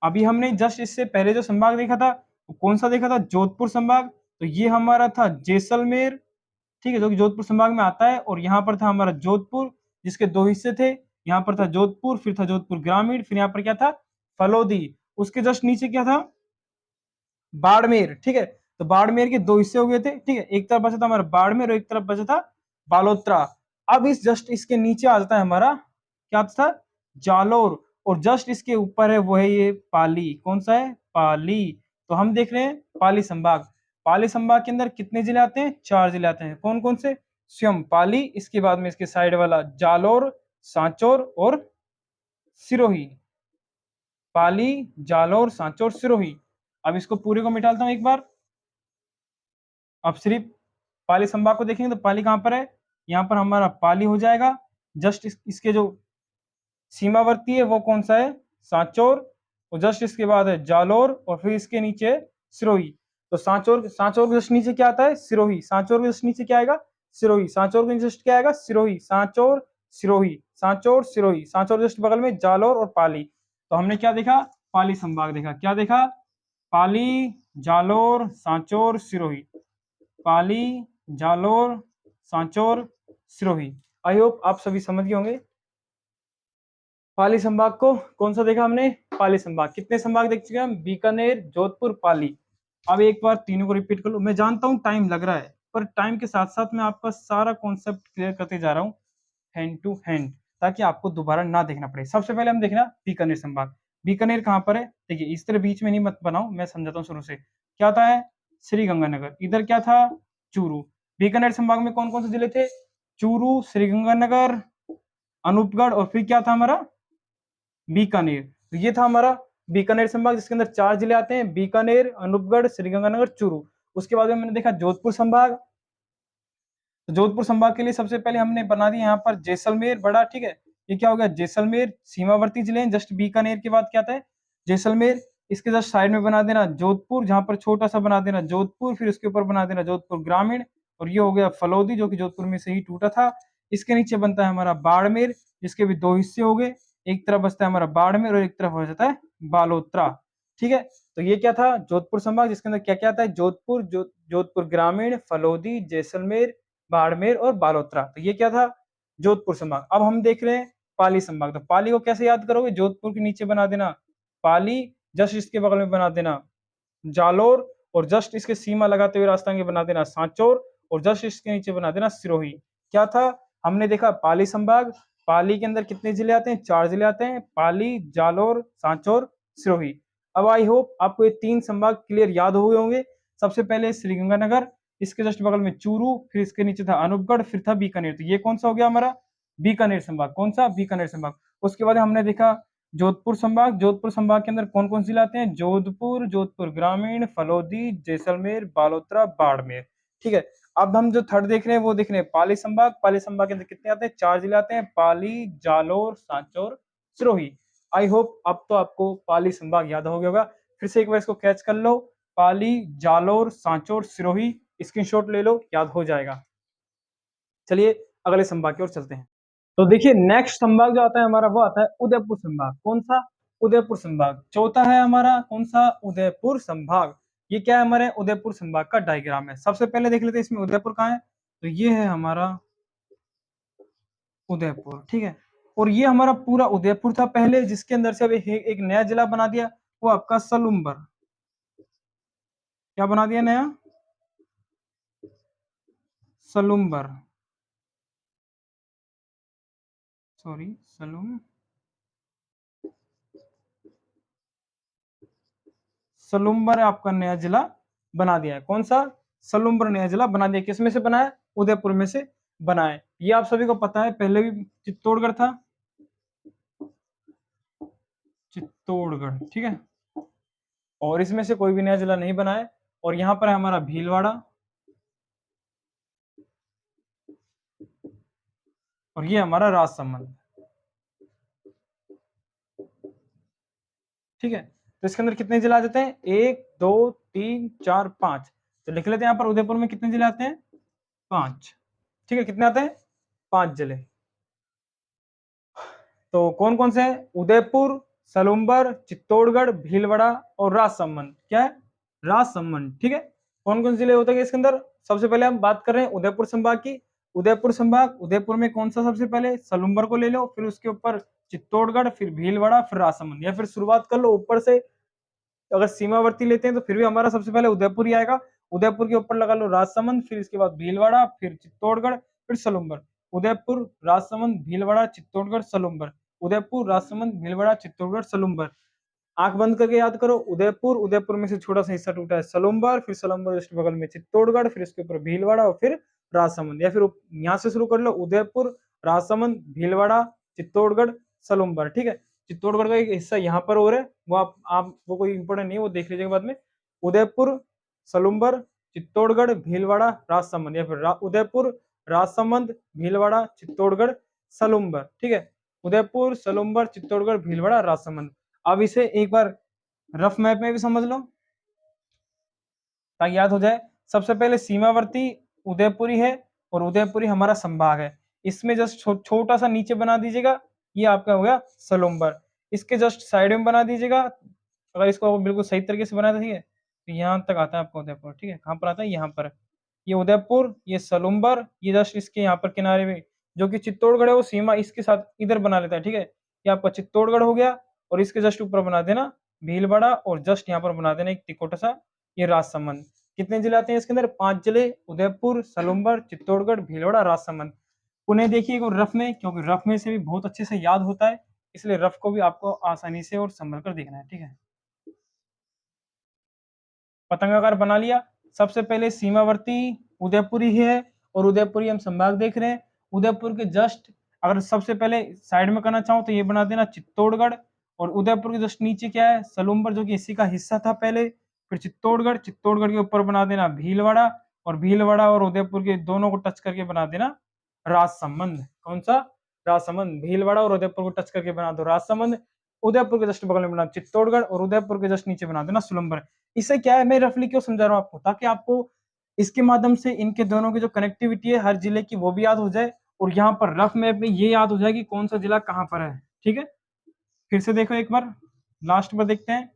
अभी हमने जस्ट इससे पहले जो संभाग देखा था, वो कौन सा देखा था, जोधपुर संभाग। तो ये हमारा था जैसलमेर, ठीक है, जो कि जोधपुर संभाग में आता है। और यहाँ पर था हमारा जोधपुर, जिसके दो हिस्से थे। यहाँ पर था जोधपुर, फिर था जोधपुर ग्रामीण, फिर यहाँ पर क्या था, फलोदी। उसके जस्ट नीचे क्या था, बाड़मेर। ठीक है, तो बाड़मेर के दो हिस्से हो गए थे। ठीक है, एक तरफ बचा था हमारा बाड़मेर और एक तरफ बचा था बालोतरा। अब इस जस्ट इसके नीचे आ जाता है हमारा क्या था, जालोर, और जस्ट इसके ऊपर है वो है ये पाली। कौन सा है, पाली। तो हम देख रहे हैं पाली संभाग। पाली संभाग के अंदर कितने जिले आते हैं, 4 जिले आते हैं। कौन कौन से, स्वयं पाली, इसके बाद में इसके साइड वाला जालोर, सांचौर और सिरोही। पाली, जालोर, सांचौर, सिरोही। अब इसको पूरे को मिटाता हूं एक बार। अब सिर्फ पाली संभाग को देखेंगे तो पाली कहां पर है, यहाँ पर हमारा पाली हो जाएगा। जस्ट इसके जो सीमावर्ती है वो कौन सा है, सांचौर, और जस्ट इसके बाद है जालोर, और फिर इसके नीचे है सिरोही। तो सांचौर, सांचौर के जस्ट नीचे क्या आता है, सिरोही। सांचौर के जस्ट नीचे क्या आएगा, सिरोही। सांचौर के जस्ट क्या आएगा, सिरोही। सांचौर, सिरोही, सांचौर, सिरोही। सांचौर जस्ट बगल में जालोर और पाली। तो हमने क्या देखा, पाली संभाग देखा। क्या देखा, पाली, जालोर, सांचौर, सिरोही। पाली, जालोर, सांचौर, सिरोही। आई होप आप सभी समझ गए होंगे पाली संभाग को। कौन सा देखा हमने, पाली संभाग। कितने संभाग देख चुके हैं हम, बीकानेर, जोधपुर, पाली। अब एक बार तीनों को रिपीट कर लो। मैं जानता हूँ टाइम लग रहा है, पर टाइम के साथ साथ मैं आपका सारा कॉन्सेप्ट क्लियर करते जा रहा हूँ हैंड टू हैंड, ताकि आपको दोबारा ना देखना पड़े। सबसे पहले हम देखना बीकानेर संभाग। बीकानेर कहाँ पर है, देखिए इस तरह बीच में नहीं मत बनाओ, मैं समझाता हूँ शुरू से। क्या था है, श्रीगंगानगर। इधर क्या था, चूरू। बीकानेर संभाग में कौन कौन से जिले थे, चूरू, श्रीगंगानगर, अनूपगढ़, और फिर क्या था हमारा, बीकानेर। तो ये था हमारा बीकानेर संभाग, जिसके अंदर 4 जिले आते हैं, बीकानेर, अनूपगढ़, श्रीगंगानगर, चूरू। उसके बाद में मैंने देखा जोधपुर संभाग। तो जोधपुर संभाग के लिए सबसे पहले हमने बना दिया यहाँ पर जैसलमेर बड़ा। ठीक है, ये क्या हो गया, जैसलमेर, सीमावर्ती जिले हैं। जस्ट बीकानेर के बाद क्या आता है, जैसलमेर। इसके जस्ट साइड में बना देना जोधपुर, जहां पर छोटा सा बना देना जोधपुर, फिर उसके ऊपर बना देना जोधपुर ग्रामीण, और ये हो गया फलोदी, जो कि जोधपुर में से ही टूटा था। इसके नीचे बनता है हमारा बाड़मेर, जिसके भी दो हिस्से हो गए। एक तरफ बचता है हमारा बाड़मेर और एक तरफ हो जाता है बालोतरा। ठीक है, तो ये क्या था, जोधपुर संभाग, जिसके अंदर क्या क्या आता है, जोधपुर, जोधपुर ग्रामीण, फलोदी, जैसलमेर, बाड़मेर और बालोतरा। तो ये क्या था, जोधपुर संभाग। अब हम देख रहे हैं पाली संभाग। तो पाली को कैसे याद करोगे, जोधपुर के नीचे बना देना पाली, जस्ट इसके बगल में बना देना जालोर, और जस्ट इसके सीमा लगाते हुए राजस्थान के बना देना सांचौर, और जस्ट इसके नीचे बना देना सिरोही। क्या था, हमने देखा पाली संभाग, पाली के अंदर कितने जिले आते हैं, 4 जिले आते हैं, पाली, जालोर, सांचौर, सिरोही। अब आई होप आपको ये 3 संभाग क्लियर याद हो गए होंगे। सबसे पहले श्रीगंगानगर, इसके जस्ट बगल में चूरू, फिर इसके नीचे था अनूपगढ़, फिर था बीकानेर। तो ये कौन सा हो गया हमारा, बीकानेर संभाग। कौन सा, बीकानेर संभाग। उसके बाद हमने देखा जोधपुर संभाग। जोधपुर संभाग के अंदर कौन कौन से जिले आते हैं, जोधपुर, जोधपुर ग्रामीण, फलोदी, जैसलमेर, बालोतरा, बाड़मेर। ठीक है, अब हम जो थर्ड देख रहे हैं वो देख रहे हैं पाली संभाग। पाली संभाग के अंदर कितने आते हैं, 4 जिले आते हैं, पाली, जालोर, सांचौर, सिरोही। आई होप अब तो आपको पाली संभाग याद हो गया होगा। फिर से एक बार इसको कैच कर लो, पाली, जालोर, सांचौर, सिरोही, स्क्रीनशॉट ले लो, याद हो जाएगा। चलिए अगले संभाग की ओर चलते हैं। तो देखिए नेक्स्ट संभाग जो आता है हमारा वो आता है उदयपुर संभाग। कौन सा, उदयपुर संभाग। चौथा है हमारा कौन सा, उदयपुर संभाग। ये क्या है, हमारे उदयपुर संभाग का डायग्राम है। सबसे पहले देख लेते हैं इसमें उदयपुर कहाँ है। तो ये है हमारा उदयपुर। ठीक है, और ये हमारा पूरा उदयपुर था पहले, जिसके अंदर से अब एक नया जिला बना दिया, वो आपका सलूम्बर। क्या बना दिया नया, सलूम्बर, सॉरी सलूम्बर आपका नया जिला बना दिया है। कौन सा, सलूम्बर नया जिला बना दिया। किसमें से बनाया, उदयपुर में से बनाए। ये आप सभी को पता है, पहले भी चित्तौड़गढ़ था, चित्तौड़गढ़। ठीक है, और इसमें से कोई भी नया जिला नहीं बना है। और यहाँ पर है हमारा भीलवाड़ा, और ये हमारा राजसमंद। ठीक है, तो इसके अंदर कितने जिला आ जाते हैं, 1 2 3 4 5। तो लिख लेते हैं यहाँ पर उदयपुर में कितने जिले आते हैं, 5। ठीक है, कितने आते हैं, 5 जिले। तो कौन कौन से हैं, उदयपुर, सलूम्बर, चित्तौड़गढ़, भीलवाड़ा और राजसमंद। क्या है, राजसमंद। ठीक है, कौन कौन से जिले होते हैं इसके अंदर। सबसे पहले हम बात कर रहे हैं उदयपुर संभाग की। उदयपुर संभाग, उदयपुर में कौन सा, सबसे पहले सलूम्बर को ले लो, फिर उसके ऊपर चित्तौड़गढ़, फिर भीलवाड़ा, फिर राजसमंद, या फिर शुरुआत कर लो ऊपर से। अगर सीमावर्ती लेते हैं तो फिर भी हमारा सबसे पहले उदयपुर ही आएगा। उदयपुर के ऊपर लगा लो राजसमंद, फिर इसके बाद भीलवाड़ा, फिर चित्तौड़गढ़, फिर सलूम्बर। उदयपुर, राजसमंद, भीलवाड़ा, चित्तौड़गढ़, सलूम्बर। उदयपुर, राजसमंद, भीलवाड़ा, चित्तौड़गढ़, सलूम्बर। आंख बंद करके याद करो, उदयपुर, उदयपुर में से छोटा सा हिस्सा टूटा है सलूम्बर, फिर सलूम्बर जस्ट बगल में चित्तौड़गढ़, फिर इसके ऊपर भीलवाड़ा और फिर राजसमंद। या फिर यहाँ से शुरू कर लो, उदयपुर, राजसमंद, भीलवाड़ा, चित्तौड़गढ़, सलूम्बर। ठीक है, चित्तौड़गढ़ का एक हिस्सा यहाँ पर और है, वो आप वो कोई इंपोर्टेंट नहीं है, वो देख लीजिएगा बाद में। उदयपुर, सलूम्बर, चित्तौड़गढ़, भीलवाड़ा, राजसमंद, या फिर उदयपुर, राजसमंद, भीलवाड़ा, चित्तौड़गढ़, सलूम्बर। ठीक है, उदयपुर, सलूम्बर, चित्तौड़गढ़, भीलवाड़ा, राजसमंद। अब इसे एक बार रफ मैप में भी समझ लो ताकि याद हो जाए। सबसे पहले सीमावर्ती उदयपुरी है, और उदयपुरी हमारा संभाग है। इसमें जस्ट छोटा सा नीचे बना दीजिएगा, ये आपका हो गया सलूम्बर। इसके जस्ट साइड में बना दीजिएगा, अगर इसको बिल्कुल सही तरीके से बना दीजिए तो यहाँ तक आता है आपका उदयपुर। ठीक है, कहाँ पर आता है, यहाँ पर। ये उदयपुर, ये सलूम्बर, ये जस्ट इसके यहाँ पर किनारे में जो कि चित्तौड़गढ़ है वो सीमा इसके साथ इधर बना लेता है। ठीक है, ये आपका चित्तौड़गढ़ हो गया, और इसके जस्ट ऊपर बना देना भीलवाड़ा, और जस्ट यहाँ पर बना देना एक तिकोटा सा ये राजसमंद। कितने जिले आते हैं इसके अंदर, 5 जिले, उदयपुर, सलूम्बर, चित्तौड़गढ़, भीलवाड़ा, राजसमंद। उन्हें देखिए रफ में, क्योंकि रफ में से भी बहुत अच्छे से याद होता है, इसलिए रफ को भी आपको आसानी से और संभल कर देखना है। ठीक है, पतंगाकार बना लिया। सबसे पहले सीमावर्ती उदयपुर ही है, और उदयपुरी हम संभाग देख रहे हैं। उदयपुर के जस्ट अगर सबसे पहले साइड में करना चाहो तो ये बना देना चित्तौड़गढ़, और उदयपुर के जस्ट नीचे क्या है, सलूम्बर, जो कि इसी का हिस्सा था पहले। फिर चित्तौड़गढ़, चित्तौड़गढ़ के ऊपर बना देना भीलवाड़ा, और भीलवाड़ा और उदयपुर के दोनों को टच करके बना देना राजसमंद। कौन सा, राजसमंद। भीलवाड़ा और उदयपुर को टच करके बना दो राजसमंद। उदयपुर के जस्ट बगल में बना चित्तौड़गढ़, और उदयपुर के जस्ट नीचे बना देना सलूम्बर। इससे क्या है, मैं रफली क्यों समझा रहा हूँ आपको, ताकि आपको इसके माध्यम से इनके दोनों की जो कनेक्टिविटी है हर जिले की वो भी याद हो जाए, और यहाँ पर रफ मैप में ये याद हो जाए कि कौन सा जिला कहाँ पर है। ठीक है, फिर से देखो एक बार, लास्ट पर देखते हैं।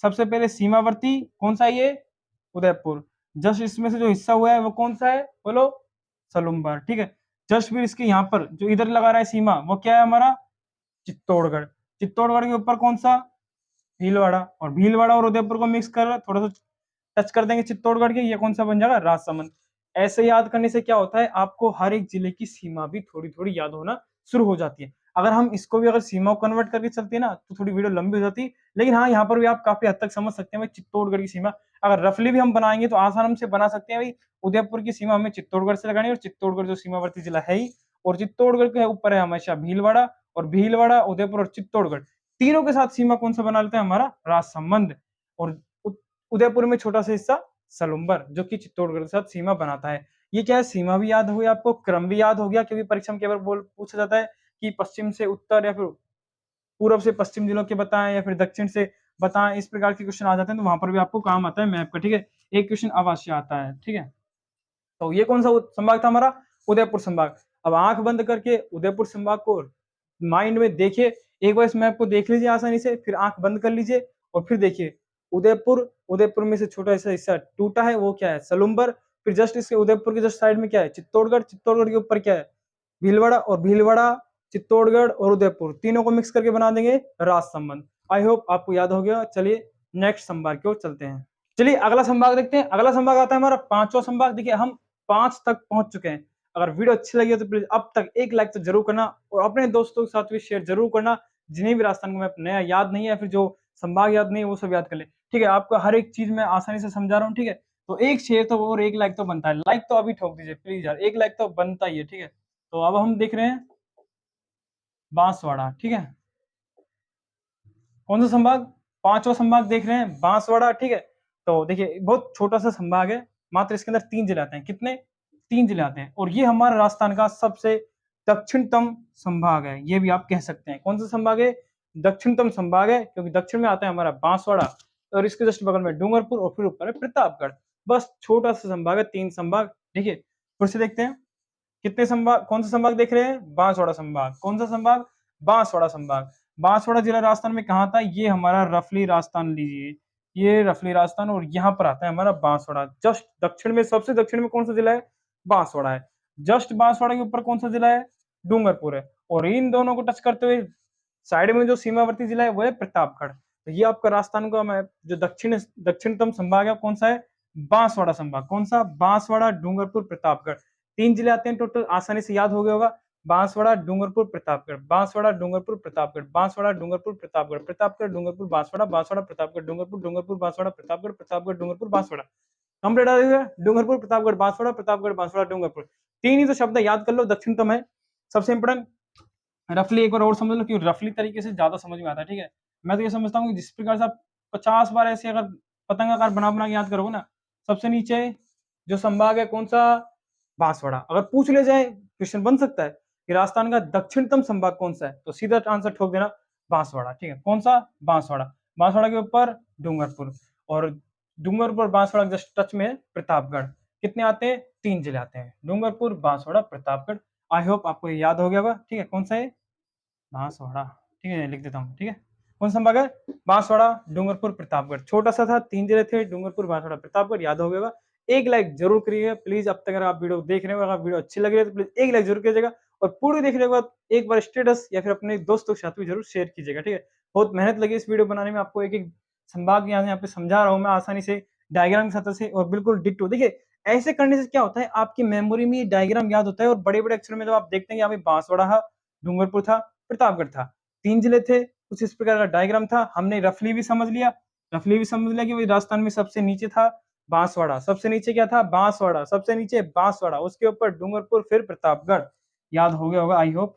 सबसे पहले सीमावर्ती कौन सा है ये? उदयपुर। जस्ट इसमें से जो हिस्सा हुआ है वो कौन सा है? बोलो, सलुम्बर। ठीक है, जस्ट फिर इसके यहाँ पर जो इधर लगा रहा है सीमा, वो क्या है हमारा? चित्तौड़गढ़। चित्तौड़गढ़ के ऊपर कौन सा? भीलवाड़ा। और भीलवाड़ा और उदयपुर को मिक्स कर थोड़ा सा टच कर देंगे चित्तौड़गढ़ के, ये कौन सा बन जाएगा? राजसमंद। ऐसे याद करने से क्या होता है, आपको हर एक जिले की सीमा भी थोड़ी थोड़ी याद होना शुरू हो जाती है। अगर हम इसको भी अगर सीमा को कन्वर्ट करके चलते हैं ना, तो थोड़ी वीडियो लंबी हो जाती है, लेकिन हाँ, यहाँ पर भी आप काफी हद तक समझ सकते हैं भाई चित्तौड़गढ़ की सीमा। अगर रफली भी हम बनाएंगे तो आसान से बना सकते हैं भाई, उदयपुर की सीमा हमें चित्तौड़गढ़ से लगानी है, और चित्तौड़गढ़ जो सीमावर्ती जिला है ही, और चित्तौड़गढ़ के ऊपर है हमेशा भीलवाड़ा, और भीलवाड़ा, उदयपुर और चित्तौड़गढ़ तीनों के साथ सीमा कौन सा बना लेते हैं? हमारा राजसमंद। और उदयपुर में छोटा सा हिस्सा सलुम्बर, जो कि चित्तौड़गढ़ के साथ सीमा बनाता है। ये क्या है, सीमा भी याद हो गया आपको, क्रम भी याद हो गया, क्योंकि परीक्षा में कई बार पूछा जाता है कि पश्चिम से उत्तर या फिर पूर्व से पश्चिम जिलों के बताएं, या फिर दक्षिण से बताएं, इस प्रकार के क्वेश्चन आ जाते हैं, तो वहां पर भी आपको काम आता है मैप का। ठीक है, एक क्वेश्चन अवश्य आता है। ठीक है, तो ये कौन सा संभाग था हमारा? उदयपुर संभाग। अब आंख बंद करके उदयपुर संभाग को माइंड में देखिए, एक बार इस मैप को देख लीजिए आसानी से, फिर आंख बंद कर लीजिए और फिर देखिए उदयपुर, उदयपुर में से छोटा सा हिस्सा टूटा है, वो क्या है? सलुम्बर। फिर जस्ट इसके उदयपुर के जस्ट साइड में क्या है? चित्तौड़गढ़। चित्तौड़गढ़ के ऊपर क्या है? भीलवाड़ा। और भीलवाड़ा, चित्तौड़गढ़ और उदयपुर तीनों को मिक्स करके बना देंगे राजसमंद। आई होप आपको याद हो गया। चलिए नेक्स्ट संभाग की ओर चलते हैं। चलिए अगला संभाग देखते हैं। अगला संभाग आता है हमारा पांचवा संभाग। देखिए हम 5 तक पहुंच चुके हैं। अगर वीडियो अच्छी लगी हो तो प्लीज अब तक एक लाइक तो जरूर करना, और अपने दोस्तों के साथ भी शेयर जरूर करना, जिन्हें भी राजस्थान का मैप नया याद नहीं है, या फिर जो संभाग याद नहीं है, वो सब याद कर ले। ठीक है, आपका हर एक चीज मैं आसानी से समझा रहा हूँ। ठीक है, तो एक शेयर तो और एक लाइक तो बनता है, लाइक तो अभी ठोक दीजिए प्लीज यार, एक लाइक तो बनता ही है। ठीक है, तो अब हम देख रहे हैं बांसवाड़ा। ठीक है, कौन सा संभाग? पांचवा संभाग देख रहे हैं, बांसवाड़ा। ठीक है, तो देखिए बहुत छोटा सा संभाग है, मात्र इसके अंदर 3 जिले आते हैं। कितने? 3 जिले आते हैं, और ये हमारा राजस्थान का सबसे दक्षिणतम संभाग है, ये भी आप कह सकते हैं। कौन सा संभाग है? दक्षिणतम संभाग है, क्योंकि दक्षिण में आता है हमारा बांसवाड़ा, और इसके जस्ट बगल में डूंगरपुर, और फिर ऊपर है प्रतापगढ़। बस छोटा सा संभाग है, 3 संभाग। देखिए फिर से देखते हैं कितने संभाग, कौन सा संभाग देख रहे हैं? बांसवाड़ा संभाग। कौन सा संभाग? बांसवाड़ा संभाग। बांसवाड़ा जिला राजस्थान में कहाँ था? ये हमारा रफली राजस्थान लीजिए, ये रफली राजस्थान, और यहाँ पर आता है हमारा बांसवाड़ा। जस्ट दक्षिण में, सबसे दक्षिण में कौन सा जिला है? बांसवाड़ा है। जस्ट बांसवाड़ा के ऊपर कौन सा जिला है? डूंगरपुर है। और इन दोनों को टच करते हुए साइड में जो सीमावर्ती जिला है वो है प्रतापगढ़। तो ये आपका राजस्थान का मैप जो दक्षिणतम संभाग है कौन सा है? बांसवाड़ा संभाग। कौन सा? बांसवाड़ा, डूंगरपुर, प्रतापगढ़। 3 जिले आते हैं टोटल, आसानी से याद हो गया होगा। बांसवाड़ा, डूंगरपुर, प्रतापगढ़, बांसवाड़ा, डूंगरपुर, प्रतापगढ़, बांसवाड़ा, डूंगरपुर, प्रतापगढ़, प्रतापगढ़, डूंगरपुर, बांसवाड़ा, बांसवाड़ा, प्रतापगढ़, डूंगरपुर, डूंगरपुर, बांसवाड़ा, प्रतापगढ़, प्रतापगढ़, डूंगरपुर, बांसवाड़ा। कंप्लीट आ गया। डूंगरपुर, प्रतापगढ़, बांसवाड़ा, प्रतापगढ़, बांसवाड़ा, डूंगरपुर। 3 ही तो शब्द याद कर लो, दक्षिणतम है सबसे इंपोर्टेंट। रफली एक बार और समझ लो, कि रफली तरीके से ज्यादा समझ में आता है। ठीक है, मैं तो ये समझता हूँ कि जिस प्रकार से आप 50 बार ऐसे अगर पतंग आकार बना बना के याद करोगे ना, सबसे नीचे जो संभाग है कौन सा? बांसवाड़ा। अगर पूछ ले जाए, क्वेश्चन बन सकता है कि राजस्थान का दक्षिणतम संभाग कौन सा है, तो सीधा आंसर ठोक देना बांसवाड़ा। ठीक है, कौन सा? बांसवाड़ा। बांसवाड़ा के ऊपर डूंगरपुर, और डूंगरपुर बांसवाड़ा जस्ट टच में है प्रतापगढ़। कितने आते हैं? 3 जिले आते हैं, डूंगरपुर, बांसवाड़ा, प्रतापगढ़। आई होप आपको ये याद हो गया होगा। ठीक है, कौन सा है? बांसवाड़ा। ठीक है, लिख देता हूँ। ठीक है, कौन सा संभाग है? बांसवाड़ा, डूंगरपुर, प्रतापगढ़। छोटा सा था, 3 जिले थे, डूंगरपुर, बांसवाड़ा, प्रतापगढ़। याद हो गया। एक लाइक जरूर करिएगा प्लीज। अब तक अगर आप वीडियो देख रहे हो, अगर वीडियो अच्छी लग रही है तो प्लीज एक लाइक जरूर कीजिएगा, और पूरी देखने के बाद एक बार स्टेटस या फिर अपने दोस्तों के साथ भी जरूर शेयर कीजिएगा। ठीक है, बहुत मेहनत लगी इस वीडियो बनाने में, आपको एक एक संभाग यहाँ पे समझा रहा हूँ मैं आसानी से, डायग्राम की सतह से, और बिल्कुल डिट्टो। देखिए ऐसे करने से क्या होता है, आपकी मेमोरी में ये डायग्राम याद होता है, और बड़े बड़े अक्षर में जब आप देखते हैं यहाँ पे बांसवाड़ा था, डूंगरपुर था, प्रतापगढ़ था, 3 जिले थे, कुछ इस प्रकार का डायग्राम था। हमने रफली भी समझ लिया, कि राजस्थान में सबसे नीचे था बांसवाड़ा। सबसे नीचे क्या था? बांसवाड़ा। सबसे नीचे बांसवाड़ा, उसके ऊपर डूंगरपुर, फिर प्रतापगढ़। याद हो गया होगा आई होप।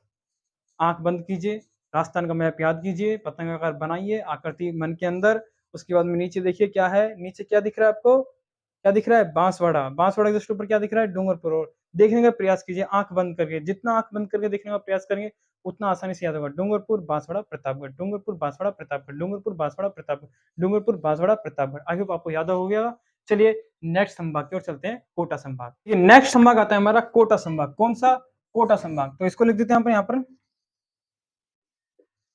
आंख बंद कीजिए, राजस्थान का मैप याद कीजिए, पतंग आकार बनाइए, आकृति मन के अंदर। उसके बाद में नीचे देखिए क्या है, नीचे क्या दिख रहा है आपको? क्या दिख रहा है? बांसवाड़ा। बांसवाड़ा के जस्ट ऊपर क्या दिख रहा है? डूंगरपुर। और देखने का प्रयास कीजिए आंख बंद करके, जितना आंख बंद करके देखने का प्रयास करेंगे उतना आसानी से याद होगा। डूंगरपुर, बांसवाड़ा, प्रतापगढ़, डूंगरपुर, बांसवाड़ा, प्रतापगढ़, डूंगरपुर, बांसवाड़ा, प्रतापगढ़, डूंगरपुर, बांसवाड़ा, प्रतापगढ़। आई होप आपको याद हो गया। चलिए नेक्स्ट संभाग की ओर चलते हैं, कोटा संभाग। ये नेक्स्ट संभाग आता है हमारा कोटा संभाग। कौन सा? कोटा संभाग। तो इसको लिख देते हैं यहाँ पर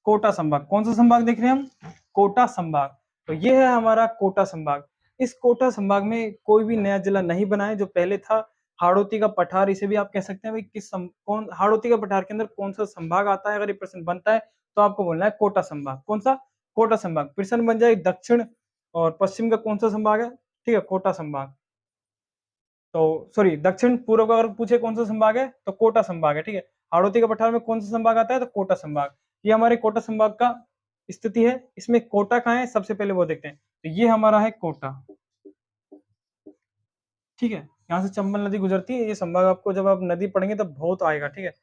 कोटा संभाग। कौन सा संभाग देख रहे हैं हम? कोटा संभाग। तो ये है हमारा कोटा संभाग। इस कोटा संभाग में कोई भी नया जिला नहीं बना है, जो पहले था हाड़ौती का पठार, इसे भी आप कह सकते हैं भाई कौन हाड़ौती का पठार के अंदर कौन सा संभाग आता है। अगर ये प्रश्न बनता है तो आपको बोलना है कोटा संभाग। कौन सा? कोटा संभाग। प्रश्न बन जाए दक्षिण और पश्चिम का कौन सा संभाग है, ठीक है, कोटा संभाग। तो सॉरी, दक्षिण पूर्व का अगर पूछे कौन सा संभाग है तो कोटा संभाग है, ठीक है। हाड़ौती के पठार में कौन सा संभाग आता है तो कोटा संभाग। ये हमारे कोटा संभाग का स्थिति है। इसमें कोटा कहाँ है सबसे पहले वो देखते हैं। तो ये हमारा है कोटा, ठीक है। यहाँ से चंबल नदी गुजरती है। ये संभाग आपको जब आप नदी पढ़ेंगे तब बहुत आएगा, ठीक है।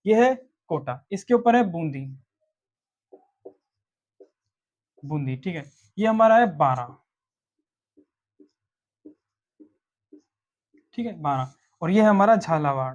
ये है कोटा। इसके ऊपर है बूंदी, बूंदी, ठीक है। ये हमारा है 12, ठीक है, 12। और ये है हमारा झालावाड़,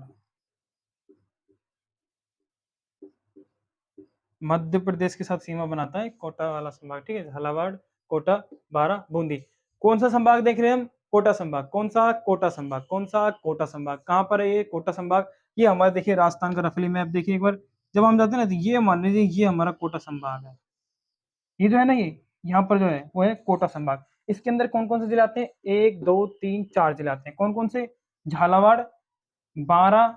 मध्य प्रदेश के साथ सीमा बनाता है कोटा वाला संभाग, ठीक है। झालावाड़, कोटा, 12, बूंदी। कौन सा संभाग देख रहे हैं हम? कोटा संभाग। कौन सा? कोटा संभाग। कौन सा? कोटा संभाग। कहाँ पर है ये कोटा संभाग? ये हमारे देखिए राजस्थान का रफली मैप देखिए एक बार। जब हम जाते हैं ना तो ये मान लीजिए ये हमारा कोटा संभाग है। ये जो है ना, ये यहाँ पर जो है वो है कोटा संभाग। इसके अंदर कौन कौन से जिले आते हैं? 1 2 3 4 जिले आते हैं। कौन कौन से? झालावाड़, 12,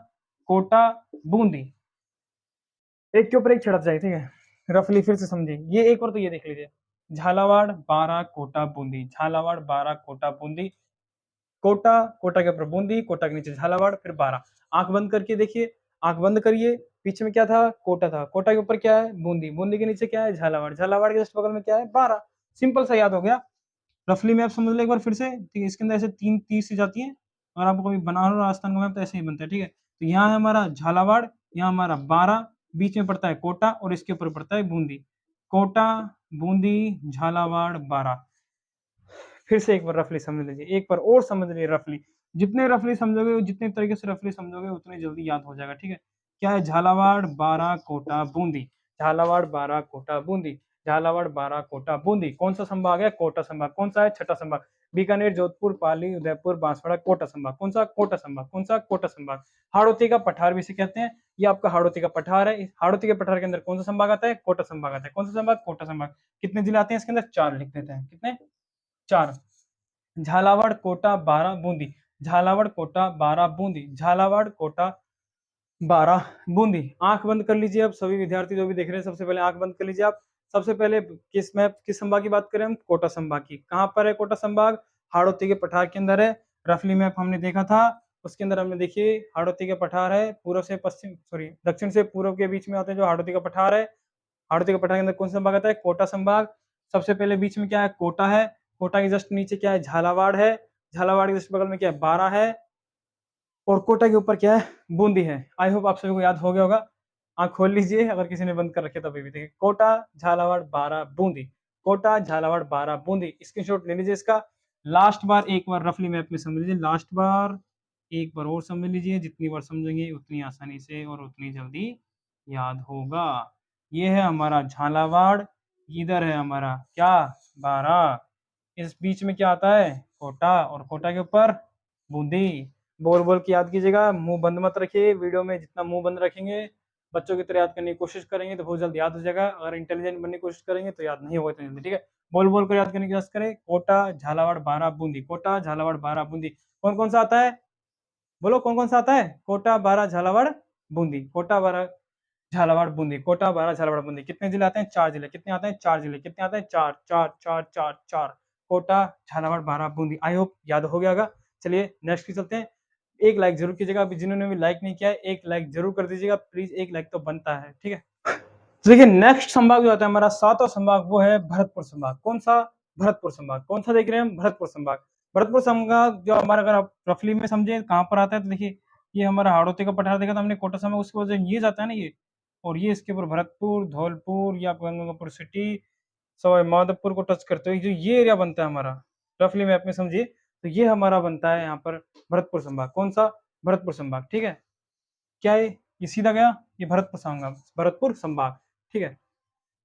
कोटा, बूंदी। एक के ऊपर एक छिड़क जाए, ठीक है। रफली फिर से समझिए, ये एक बार तो ये देख लीजिए, झालावाड़, 12, कोटा, बूंदी, झालावाड़, 12, कोटा, बूंदी, कोटा, कोटा के ऊपर बूंदी, कोटा के नीचे झालावाड़, फिर 12। आंख बंद करके देखिए, आंख बंद करिए। पीछे में क्या था? कोटा था। कोटा के ऊपर क्या है? बूंदी। बूंदी के नीचे क्या है? झालावाड़। झालावाड़ के जस्ट बगल में क्या है? 12। सिंपल सा याद हो गया। रफली मैप समझ लो एक बार फिर से, ठीक है। इसके अंदर ऐसे 3 तीर सी जाती है। अगर आपको कभी बना हो राजस्थान का मैप तो ऐसे ही बनता है, ठीक है। तो यहाँ है हमारा झालावाड़, यहाँ हमारा 12, बीच में पड़ता है कोटा और इसके ऊपर पड़ता है बूंदी। कोटा, बूंदी, झालावाड़, 12। फिर से एक बार रफली समझ लीजिए, एक बार और समझ लीजिए रफली। जितने रफली समझोगे, जितने तरीके से रफली समझोगे उतनी जल्दी याद हो जाएगा, ठीक है। क्या है? झालावाड़, 12, कोटा, बूंदी, झालावाड़, 12, कोटा, बूंदी, झालावाड़, 12, कोटा, बूंदी। कौन सा संभाग है? कोटा संभाग। कौन सा है? छठा संभाग। बीकानेर, जोधपुर, पाली, उदयपुर, बांसवाड़ा, कोटा संभाग। कौन सा? कोटा संभाग। कौन सा? कोटा संभाग। हाड़ौती का पठार भी इसे कहते हैं। ये आपका हाड़ौती का पठार है। हाड़ौती के पठार के अंदर कौन सा संभाग आता है? कोटा संभाग आता है। कौन सा संभाग? कोटा संभाग। कितने जिले आते हैं इसके अंदर? 4 लिख देते हैं। कितने? 4। झालावाड़, कोटा, 12, बूंदी, झालावाड़, कोटा, 12, बूंदी, झालावाड़, कोटा, 12, बूंदी। आंख बंद कर लीजिए। अब सभी विद्यार्थी जो भी देख रहे हैं, सबसे पहले आंख बंद कर लीजिए आप। सबसे पहले किस संभाग की बात करें हम? कोटा संभाग की। कहाँ पर है कोटा संभाग? हाड़ौती के पठार के अंदर है। रफली मैप हमने देखा था, उसके अंदर हमने देखिए हाड़ौती के पठार है। पूर्व से पश्चिम, सॉरी, दक्षिण से पूर्व के बीच में आते हैं जो हाड़ौती का पठार है। हाड़ौती के पठार के अंदर कौन सा संभाग आता है? कोटा संभाग। सबसे पहले बीच में क्या है? कोटा है। कोटा के जस्ट नीचे क्या है? झालावाड़ है। झालावाड़ के जस्ट बगल में क्या है? 12 है। और कोटा के ऊपर क्या है? बूंदी है। आई होप आप सभी को याद हो गया होगा। आंख खोल लीजिए अगर किसी ने बंद कर रखे तभी भी। देखिए, कोटा, झालावाड़, 12, बूंदी, कोटा, झालावाड़, 12, बूंदी। स्क्रीनशॉट ले लीजिए इसका। लास्ट बार एक बार रफली मैप में समझ लीजिए, लास्ट बार एक बार और समझ लीजिए। जितनी बार समझेंगे उतनी आसानी से और उतनी जल्दी याद होगा। ये है हमारा झालावाड़, इधर है हमारा क्या? 12। इस बीच में क्या आता है? कोटा, और कोटा के ऊपर बूंदी। बोल बोल के याद कीजिएगा, मुंह बंद मत रखिए। वीडियो में जितना मुंह बंद रखेंगे, बच्चों की तरह याद करने की कोशिश करेंगे तो बहुत जल्द याद हो जाएगा। अगर इंटेलिजेंट बनने की कोशिश करेंगे तो याद नहीं होगा इतनी जल्दी, ठीक है। बोल बोल कर याद करने की कोशिश करें। कोटा, झालावाड़, 12, बूंदी, कोटा, झालावाड़, 12, बूंदी। कौन कौन सा आता है? बोलो कौन कौन सा आता है? कोटा, 12, झालावाड़, बूंदी, कोटा, 12, झालावाड़, बूंदी, कोटा, 12, झालावाड़, बूंदी। कितने जिले आते हैं? 4 जिले। कितने आते हैं? 4 जिले। कितने आते हैं? 4, 4, 4, 4, 4। कोटा, झालावाड़, 12, बूंदी। आई होप याद हो गया होगा। चलिए नेक्स्ट की चलते हैं। एक लाइक जरूर कीजिएगा। अभी जिन्होंने भी लाइक नहीं किया है, एक लाइक जरूर कर दीजिएगा प्लीज। एक लाइक तो बनता है, ठीक है। तो देखिए नेक्स्ट संभाग जो आता है हमारा 7वां संभाग, वो है भरतपुर संभाग। कौन सा? भरतपुर संभाग। कौन सा देख रहे हैं हम? भरतपुर संभाग। भरतपुर संभाग जो हमारा, अगर आप रफली में समझे कहाँ पर आता है तो देखिए, ये हमारा हाड़ौती का पठार देखा था हमने, कोटा संभाग, उसके वजह ये जाता है ना ये, और ये इसके ऊपर भरतपुर, धौलपुर या गंगापुर सिटी, सवाई माधोपुर को टच करते हुए जो ये एरिया बनता है हमारा, रफली मैप में समझिए तो ये हमारा बनता है यहाँ पर भरतपुर संभाग। कौन सा? भरतपुर संभाग, ठीक है। क्या है ये? सीधा गया, ये भरतपुर संभाग, भरतपुर संभाग, ठीक है।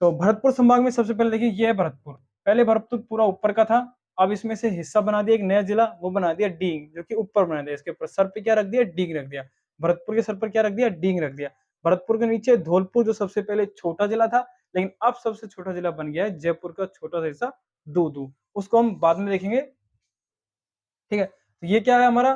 तो भरतपुर संभाग में सबसे पहले देखिए ये है भरतपुर। पहले भरतपुर पूरा ऊपर का था, अब इसमें से हिस्सा बना दिया एक नया जिला, वो बना दिया डींग, जो कि ऊपर बना दिया। इसके ऊपर सर पे क्या रख दिया? डींग रख दिया। भरतपुर के सर पर क्या रख दिया? डींग रख दिया। भरतपुर के नीचे धौलपुर जो सबसे पहले छोटा जिला था, लेकिन अब सबसे छोटा जिला बन गया है जयपुर का छोटा सा हिस्सा दूदू, उसको हम बाद में देखेंगे। ठीक है, तो ये क्या है हमारा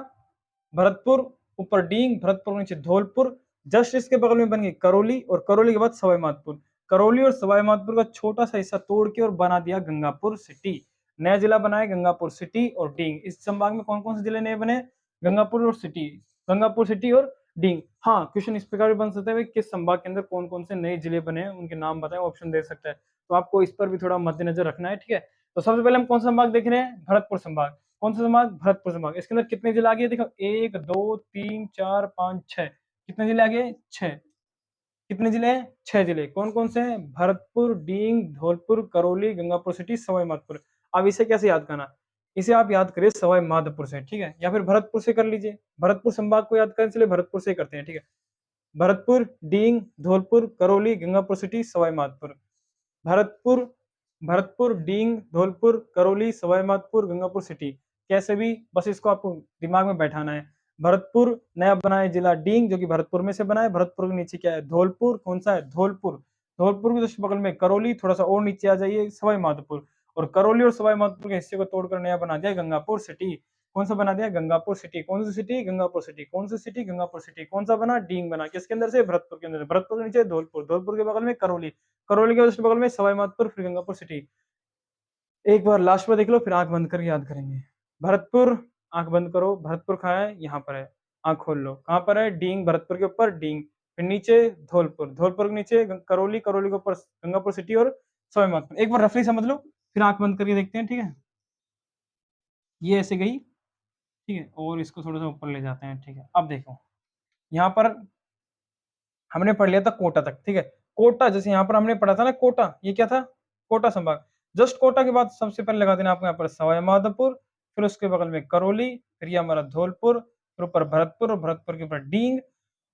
भरतपुर, ऊपर डींग, भरतपुर के नीचे धौलपुर, जस्ट इसके बगल में बन गई करौली, और करौली के बाद सवाई माधोपुर। करौली और सवाई माधोपुर का छोटा सा हिस्सा तोड़ के और बना दिया गंगापुर सिटी। नया जिला बनाया गंगापुर सिटी और डींग। इस संभाग में कौन कौन से जिले नए बने? गंगापुर और सिटी, गंगापुर सिटी और डींग। हाँ, क्वेश्चन इस प्रकार भी बन सकता है, किस संभाग के अंदर कौन कौन से नए जिले बने हैं, उनके नाम बताएं, ऑप्शन दे सकता है। तो आपको इस पर भी थोड़ा मद्देनजर रखना है। ठीक है, तो सबसे पहले हम कौन सा संभाग देख रहे हैं? भरतपुर संभाग। कौन सा संभाग? भरतपुर संभाग। इसके अंदर कितने जिले आ गए? देखो 1 2 3 4 5 6, कितने जिले आ गए? 6। कितने जिले हैं? 6 जिले। कौन कौन से हैं? भरतपुर, डींग, धौलपुर, करौली, गंगापुर सिटी, सवाई माधोपुर। अब इसे कैसे याद करना? इसे आप याद करिए सवाई माधोपुर से। ठीक है, या फिर भरतपुर से कर लीजिए। भरतपुर संभाग को याद करने के लिए भरतपुर से करते हैं। ठीक है, भरतपुर, डींग, धौलपुर, करौली, गंगापुर सिटी, सवाई माधोपुर। भरतपुर, भरतपुर, डींग, धौलपुर, करौली, सवाई माधोपुर, गंगापुर सिटी। कैसे भी, बस इसको आपको दिमाग में बैठाना है। भरतपुर नया बना है जिला डींग, जो कि भरतपुर में से बना है। भरतपुर के नीचे क्या है? धौलपुर। कौन सा है? धौलपुर। धौलपुर के जस्ट बगल में करौली, थोड़ा सा और नीचे आ जाइए सवाई माधोपुर। और करौली और सवाई माधोपुर के हिस्से को तोड़कर नया बना दिया गंगापुर सिटी। कौन सा बना दिया? गंगापुर सिटी। कौन सी सिटी? गंगापुर सिटी। कौन सी सिटी? गंगापुर सिटी। कौन सा बना? डींग बना। किसके अंदर से? भरतपुर के अंदर। भरतपुर के नीचे धौलपुर, धौलपुर के बगल में करौली, करौली के जस्ट बगल में सवाई माधोपुर, फिर गंगापुर सिटी। एक बार लास्ट में देख लो, फिर आंख बंद करके याद करेंगे। भरतपुर, आंख बंद करो, भरतपुर कहाँ है? यहाँ पर है। आंख खोल लो, कहाँ पर है? डींग, भरतपुर के ऊपर डींग, फिर नीचे धौलपुर, धौलपुर के नीचे करौली, करौली के ऊपर गंगापुर सिटी और सवाई माधोपुर। एक बार रफली समझ लो, फिर आंख बंद करके देखते हैं। ठीक है, ये ऐसे गई। ठीक है, और इसको थोड़ा सा ऊपर ले जाते हैं। ठीक है, अब देखो, यहाँ पर हमने पढ़ लिया था कोटा तक। ठीक है, कोटा जैसे यहाँ पर हमने पढ़ा था ना कोटा, ये क्या था? कोटा संभाग। जस्ट कोटा के बाद सबसे पहले लगा देना आपको यहाँ पर सवाई माधोपुर, फिर उसके बगल में करौली, फिर ये हमारा धौलपुर, फिर ऊपर भरतपुर, और भरतपुर के ऊपर डींग,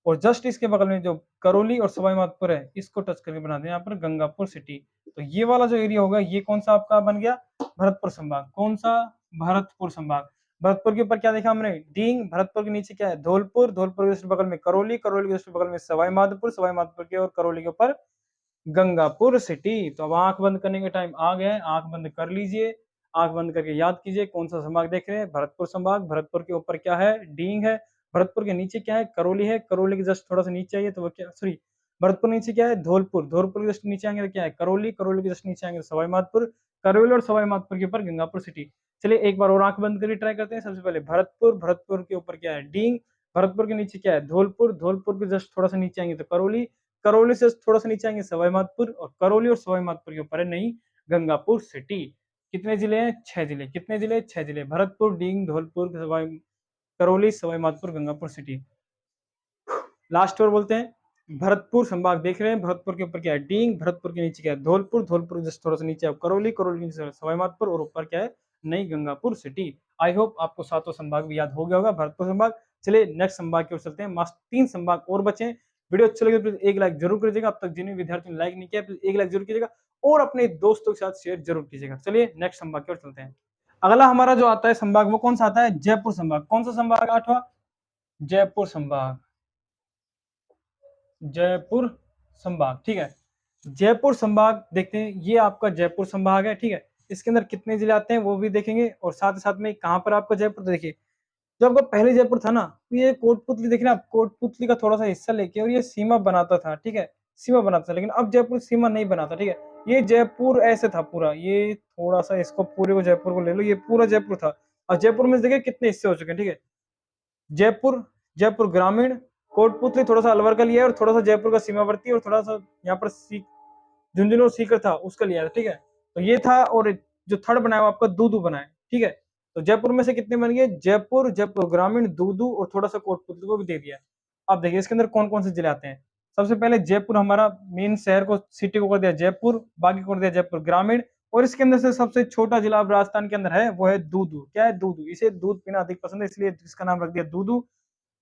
और जस्ट इसके बगल में जो करौली और सवाई माधोपुर है, इसको टच करके बना दें यहाँ पर गंगापुर सिटी। तो ये वाला जो एरिया होगा, ये कौन सा आपका बन गया? भरतपुर संभाग। कौन सा? भरतपुर संभाग। भरतपुर के ऊपर क्या देखा हमने? डींग। भरतपुर के नीचे क्या है? धौलपुर। धौलपुर के जस्ट बगल में करौली, करौली के जस्ट बगल में सवाई माधोपुर, सवाई माधोपुर के और करौली के ऊपर गंगापुर सिटी। तो अब आंख बंद करने के टाइम आ गए, आंख बंद कर लीजिए। आंख बंद करके याद कीजिए कौन सा संभाग देख रहे हैं? भरतपुर संभाग। भरतपुर के ऊपर क्या है? डींग है। भरतपुर के नीचे क्या है? करौली है। करौली के जस्ट थोड़ा सा नीचे आइए तो वो क्या, सॉरी, भरतपुर नीचे क्या है? धौलपुर। धौलपुर के जस्ट नीचे आएंगे तो क्या है? करौली। करौली के जस्ट नीचे आएंगे तो सवाई माधोपुर। करौली और सवाई माधोपुर के ऊपर गंगापुर सिटी। चलिए एक बार और आंख बंद करके ट्राई करते हैं। सबसे पहले भरतपुर, भरतपुर के ऊपर क्या है? डींग। भरतपुर के नीचे क्या है? धौलपुर। धौलपुर के जस्ट थोड़ा सा नीचे आएंगे तो करौली। करौली से थोड़ा सा नीचे आएंगे सवाई माधोपुर, और करौली और सवाई माधोपुर के ऊपर है नई गंगापुर सिटी। कितने जिले हैं? 6 जिले। कितने जिले? 6 जिले। भरतपुर, डींग, धौलपुर, सवाई, करौली, सवाई माधोपुर, गंगापुर सिटी। लास्ट और बोलते हैं, भरतपुर संभाग देख रहे हैं। भरतपुर के ऊपर क्या है? डींग। भरतपुर के नीचे क्या है? धौलपुर। धौलपुर जस्ट थोड़ा सा नीचे है करौली। करौली के नीचे सवाई माधोपुर, और ऊपर क्या है? नई गंगापुर सिटी। आई होप आपको सातों संभाग भी याद हो गया होगा, भरतपुर संभाग। चलिए नेक्स्ट संभाग की ओर चलते हैं। मात्र 3 संभाग और बचे। वीडियो अच्छा लगे तो प्लीज एक लाइक जरूर कीजिएगा। अब तक जिन्हें विद्यार्थियों ने लाइक नहीं किया, प्लीज एक लाइक जरूर कीजिएगा, और अपने दोस्तों के साथ शेयर जरूर कीजिएगा। चलिए नेक्स्ट संभाग की ओर चलते हैं। अगला हमारा जो आता है संभाग, वो कौन सा आता है? जयपुर संभाग। कौन सा संभाग? 8वां जयपुर संभाग। जयपुर संभाग। ठीक है, जयपुर संभाग देखते हैं। ये आपका जयपुर संभाग है। ठीक है, इसके अंदर कितने जिले आते हैं वो भी देखेंगे, और साथ ही साथ में कहाँ पर आपका जयपुर, तो देखिए जब आपका पहले जयपुर था ना, तो ये कोटपुतली देखना, कोटपुतली का थोड़ा सा हिस्सा लेके और ये सीमा बनाता था। ठीक है, सीमा बनाता था, लेकिन अब जयपुर सीमा नहीं बनाता। ठीक है, ये जयपुर ऐसे था पूरा, ये थोड़ा सा इसको पूरे को जयपुर को ले लो, ये पूरा जयपुर था। और जयपुर में देखिए कितने हिस्से हो चुके हैं। ठीक है, जयपुर, जयपुर ग्रामीण, कोटपुतली थोड़ा सा अलवर का लिया है, और थोड़ा सा जयपुर का सीमावर्ती, और थोड़ा सा यहाँ पर झुंझुनू और सीकर था उसका लिया है। ठीक है, तो ये था, और जो थर्ड बनाया वो आपका दूदू बनाया। ठीक है, तो जयपुर में से कितने बन गए? जयपुर, जयपुर ग्रामीण, दूदू, और थोड़ा सा कोटपुतली को भी दे दिया। अब देखिए इसके अंदर कौन कौन से जिले आते हैं। सबसे पहले जयपुर, हमारा मेन शहर को, सिटी को कर दिया जयपुर, बाकी को कर दिया जयपुर ग्रामीण, और इसके अंदर से सबसे छोटा जिला अब राजस्थान के अंदर है, वो है दूदू। क्या है? दूदू। इसे दूध पीना अधिक पसंद है, इसलिए इसका नाम रख दिया दूदू।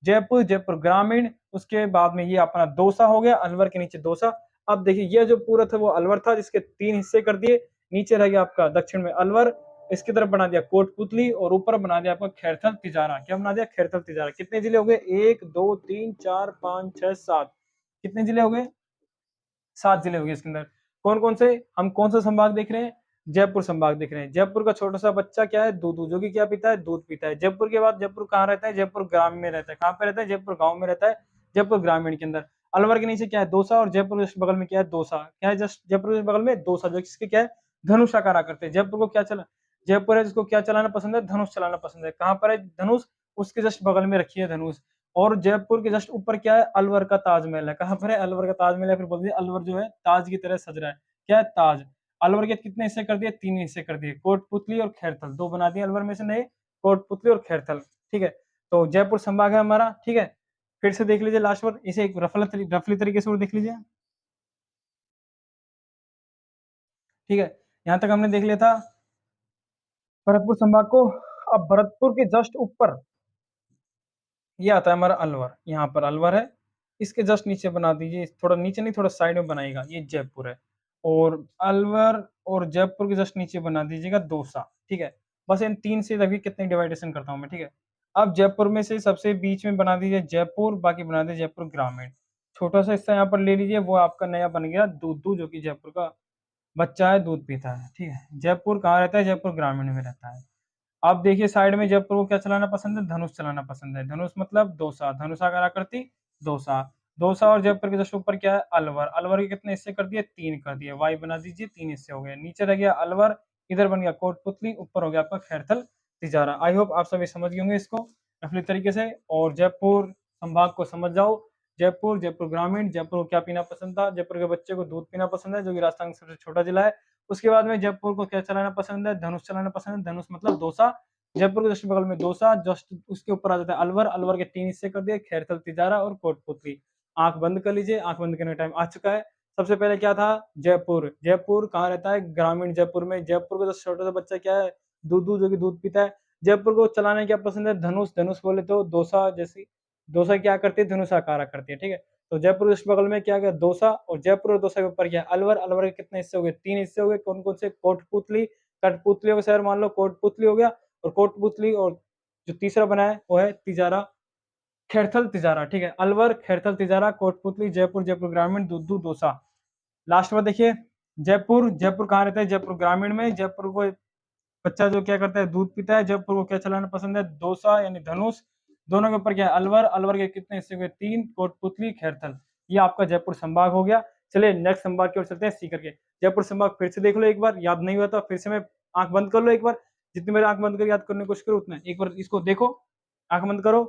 जयपुर, जयपुर ग्रामीण, उसके बाद में ये अपना दौसा हो गया, अलवर के नीचे दौसा। अब देखिए ये जो पूरा था वो अलवर था, जिसके 3 हिस्से कर दिए। नीचे रह गया आपका दक्षिण में अलवर, इसकी तरफ बना दिया कोटपुतली, और ऊपर बना दिया आपका खैरथल तिजारा। क्या बना दिया? खैरथल तिजारा। कितने जिले हो गए? 1 2 3 4 5 6 7। कितने जिले हो गए? 7 जिले हो गए इसके अंदर। कौन कौन से, हम कौन सा संभाग देख रहे हैं, जयपुर संभाग देख रहे हैं। जयपुर का छोटा सा बच्चा क्या है, दूधू, जो कि क्या पीता है, दूध पीता है। जयपुर के बाद जयपुर कहाँ रहता है, जयपुर ग्रामीण में रहता है। कहाँ पे रहता है, जयपुर गांव में रहता है, जयपुर ग्रामीण के अंदर। अलवर के नीचे क्या है, दौसा, और जयपुर जस्ट बगल में क्या है, दौसा। क्या है जस्ट जयपुर के बगल में, दौसा, जो किसके क्या है, धनुष आकार करते हैं। जयपुर को क्या चला, जयपुर है जिसको क्या चलाना पसंद है, धनुष चलाना पसंद है। कहाँ पर है धनुष, उसके जस्ट बगल में रखिए धनुष। और जयपुर के जस्ट ऊपर क्या है, अलवर का ताजमहल है। कहाँ पर है, अलवर का ताजमहल है। फिर बोल दिए अलवर जो है ताज की तरह सज रहा है। क्या है, ताज। अलवर के कितने हिस्से कर दिए, 3 हिस्से कर दिए, कोटपुतली और खैरथल। 2 बना दिए अलवर में से नए, कोटपुतली और खैरथल। ठीक है, तो जयपुर संभाग है हमारा। ठीक है, फिर से देख लीजिए लास्ट वर्ड, इसे एक रफली तरीके से और देख लीजिए। ठीक है, यहाँ तक हमने देख लिया था भरतपुर संभाग को। अब भरतपुर के जस्ट ऊपर ये आता है हमारा अलवर। यहाँ पर अलवर है, इसके जस्ट नीचे बना दीजिए, थोड़ा नीचे नहीं, थोड़ा साइड में बनाएगा, ये जयपुर है। और अलवर और जयपुर के जस्ट नीचे बना दीजिएगा दौसा। ठीक है, बस इन 3 से देखिए कितने डिवाइडेशन करता हूँ मैं। ठीक है, अब जयपुर में से सबसे बीच में बना दीजिए जयपुर, बाकी बना दीजिए जयपुर ग्रामीण। छोटा सा हिस्सा यहाँ पर ले लीजिए, वो आपका नया बन गया दूधू, जो कि जयपुर का बच्चा है, दूध पीता है। ठीक है, जयपुर कहाँ रहता है, जयपुर ग्रामीण में रहता है। अब देखिए साइड में जयपुर को क्या चलाना पसंद है, धनुष चलाना पसंद है। धनुष मतलब दौसा, धनुषाकार आकृति, दौसा। दौसा और जयपुर के जस्ट ऊपर क्या है, अलवर। अलवर के कितने हिस्से कर दिए, 3 कर दिए, वाई बना दीजिए, 3 हिस्से हो गए। नीचे रह गया अलवर, इधर बन गया कोटपुतली, ऊपर हो गया आपका खैरथल तिजारा। आई होप आप सभी समझ गए होंगे इसको रफली तरीके से। और जयपुर संभाग को समझ जाओ। जयपुर, जयपुर ग्रामीण, जयपुर को क्या पीना पसंद था, जयपुर के बच्चे को दूध पीना पसंद है, जो कि राजस्थान का सबसे छोटा जिला है। उसके बाद में जयपुर को क्या चलाना पसंद है, धनुष चलाना पसंद है। धनुष मतलब दौसा। जयपुर के जस्ट बगल में दौसा, जस्ट उसके ऊपर आ जाता है अलवर। अलवर के 3 हिस्से कर दिए, खैरथल तिजारा और कोटपुतली। आंख बंद कर लीजिए, आंख बंद करने का टाइम आ चुका है। सबसे पहले क्या था, जयपुर। जयपुर कहाँ रहता है, ग्रामीण जयपुर में। जयपुर का जो छोटा सा बच्चा क्या है, दूधू, जो कि दूध पीता है। जयपुर को चलाने क्या पसंद है, धनुष। धनुष बोले तो दौसा जैसी, दौसा क्या करती है, धनुष आकार करती है। ठीक है, तो जयपुर जस्ट बगल में क्या गया, दौसा। और जयपुर और दौसा के ऊपर क्या है, अलवर। अलवर के कितने हिस्से हो गए, 3 हिस्से हो गए। कौन कौन से, कोटपुतली, कठपुतलियों का शहर मान लो, कोटपुतली हो गया। और कोटपुतली, और जो तीसरा बना है वो है तिजारा, खैरथल तिजारा। ठीक है, अलवर, खैरथल तिजारा, कोटपुतली, जयपुर, जयपुर ग्रामीण, दूधू, दौसा। लास्ट में देखिए जयपुर। जयपुर कहाँ रहता है, जयपुर ग्रामीण में। जयपुर को बच्चा जो क्या करता है, दूध पीता है। जयपुर को क्या चलाना पसंद है, दौसा यानी धनुष। दोनों के ऊपर क्या है, अलवर। अलवर के कितने हिस्से हुए, 3, कोटपुतली, खैरथल। ये आपका जयपुर संभाग हो गया। चलिए नेक्स्ट संभाग की ओर चलते हैं, सीकर के। जयपुर संभाग फिर से देख लो एक बार, याद नहीं हुआ तो फिर से मैं आंख बंद कर लो एक बार। जितनी मेरी आंख बंद कर याद करने की कोशिश करो उतना एक बार इसको देखो। आंख बंद करो,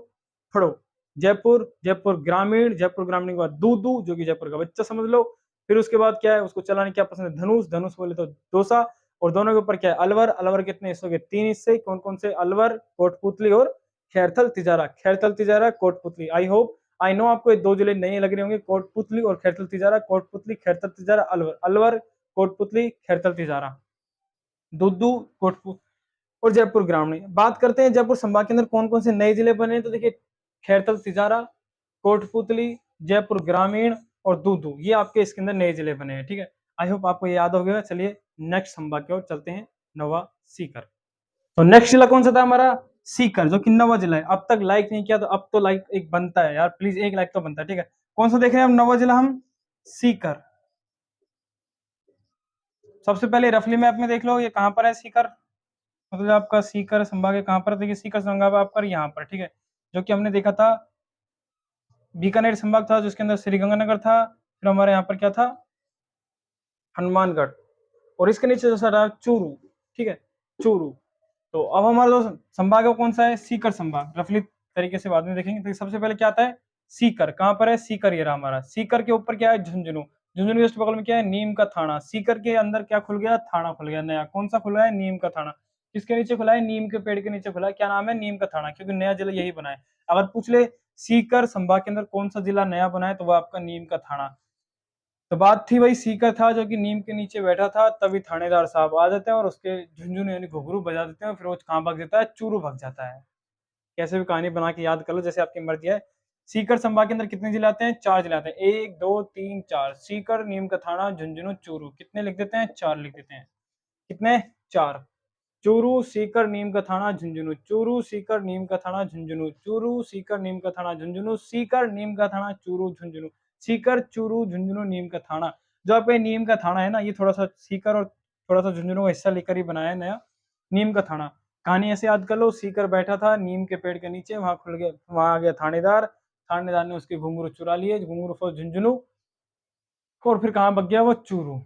पढ़ो। जयपुर, जयपुर ग्रामीण, जयपुर ग्रामीण के बाद दूधू, जो कि जयपुर का बच्चा समझ लो। फिर उसके बाद क्या है, उसको चलाने क्या पसंद है, धनुष। धनुष बोले तो दौसा। और दोनों के ऊपर क्या है, अलवर। अलवर कितने हिस्सों के, 3 हिस्से। कौन कौन से, अलवर, कोटपुतली और Khairthal Tijara. Khairthal Tijara, Kotputli. I hope, I know आपको ये 2 जिले नहीं लग रहे होंगे, कोटपुतली और खैरथल तिजारा। कोटपुतली, खैरथल तिजारा, अलवर। अलवर, कोटपुतली, खैरथल तिजारा, दुद्दू, कोटपुतली और जयपुर ग्रामीण। बात करते हैं जयपुर संभाग के अंदर कौन कौन से नए जिले बने हैं, तो देखिए खैरथल तिजारा, कोटपुतली, जयपुर ग्रामीण और दूधू, ये आपके इसके अंदर नए जिले बने हैं। ठीक है, आई होप आपको ये याद हो गया। चलिए नेक्स्ट संभाग की ओर चलते हैं, नवा सीकर। तो नेक्स्ट जिला कौन सा था हमारा, सीकर, जो कि नवा जिला है। अब तक लाइक नहीं किया तो अब तो लाइक एक बनता है यार, प्लीज एक लाइक तो बनता है। ठीक है, कौन सा देख रहे हैं हम, नवा जिला हम, सीकर। सबसे पहले रफली मैप में देख लो ये कहां पर है सीकर, मतलब आपका सीकर संभाग है कहां पर, देखिए सीकर संभाग आपका यहाँ पर। ठीक है, जो कि हमने देखा था बीकानेर संभाग था जिसके अंदर श्रीगंगानगर था। फिर हमारे यहाँ पर क्या था, हनुमानगढ़। और इसके नीचे जो रहा चूरू। ठीक है, चूरू। तो अब हमारा जो संभाग है वो कौन सा है, सीकर संभाग। रफली तरीके से बाद में देखेंगे। तो सबसे पहले क्या आता है, सीकर। कहाँ पर है, सीकर, ये रहा हमारा। सीकर के ऊपर क्या है, झुंझुनू। झुंझुनू जस्ट बगल में क्या है, नीम का थाना। सीकर के अंदर क्या खुल गया, थाना खुल गया नया। कौन सा खुला है, नीम का थाना। किसके नीचे खुला है, नीम के पेड़ के नीचे खुला है। क्या नाम है, नीम का थाना, क्योंकि नया जिला यही बना है। अगर पूछ ले सीकर संभाग के अंदर कौन सा जिला नया बना है, तो वो आपका नीम का थाना। तो बात थी वही सीकर था जो कि नीम के नीचे बैठा था, तभी थानेदार साहब आ जाते हैं और उसके झुंझुनू यानी घुघरू बजा देते हैं। फिर वो कहाँ भाग जाता है, चूरू भाग जाता है। कैसे भी कहानी बना के याद कर लो, जैसे आपकी मर्जी है। सीकर संभाग के अंदर कितने जिले आते हैं, 4 जिले आते हैं। 1 2 3 4, सीकर, नीम का थाना, झुंझुनू, चूरू। कितने लिख देते हैं, 4 लिख देते हैं। कितने, 4। चूरू, सीकर, नीम का थाना, झुंझुनू। चूरू, सीकर, नीम का थाना, झुंझुनू। चूरू, सीकर, नीम का थाना, झुंझुनू। सीकर, नीम का थाना, चूरू, झुंझुनू। सीकर, चूरू, झुंझुनू, नीम का थाना। जो आपका ये नीम का थाना है ना, ये थोड़ा सा सीकर और थोड़ा सा झुंझुनू का हिस्सा लेकर ही बनाया है नया नीम का थाना। कहानी ऐसे याद कर लो, सीकर बैठा था नीम के पेड़ के नीचे, वहां खुल गया, वहां आ गया थानेदार, थानेदार ने उसके घुंघरू चुरा लिए, घुंघरू फॉर झुंझुनू, और फिर कहाँ बग गया वो चूरू।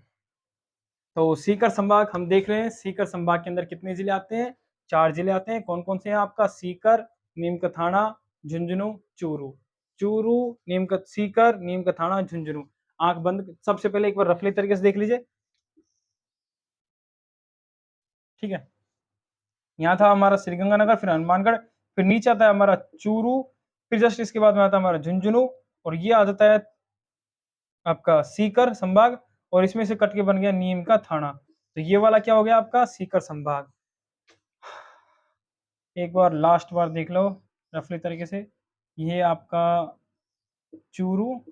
तो सीकर संभाग हम देख रहे हैं, सीकर संभाग के अंदर कितने जिले आते हैं, 4 जिले आते हैं। कौन कौन से हैं आपका, सीकर, नीम का थाना, झुंझुनू, चूरू। चूरू, नीम का, सीकर, नीम का थाना, झुंझुनू। आंख बंद, सबसे पहले एक बार रफली तरीके से देख लीजिए, ठीक है। यहाँ था हमारा श्रीगंगानगर, फिर हनुमानगढ़, फिर नीचे आता है हमारा चूरू, फिर जस्ट इसके बाद में आता है हमारा झुंझुनू, और ये आ जाता है आपका सीकर संभाग, और इसमें से कट के बन गया नीम का थाना। तो ये वाला क्या हो गया आपका सीकर संभाग। एक बार लास्ट बार देख लो रफली तरीके से, ये आपका चूरू,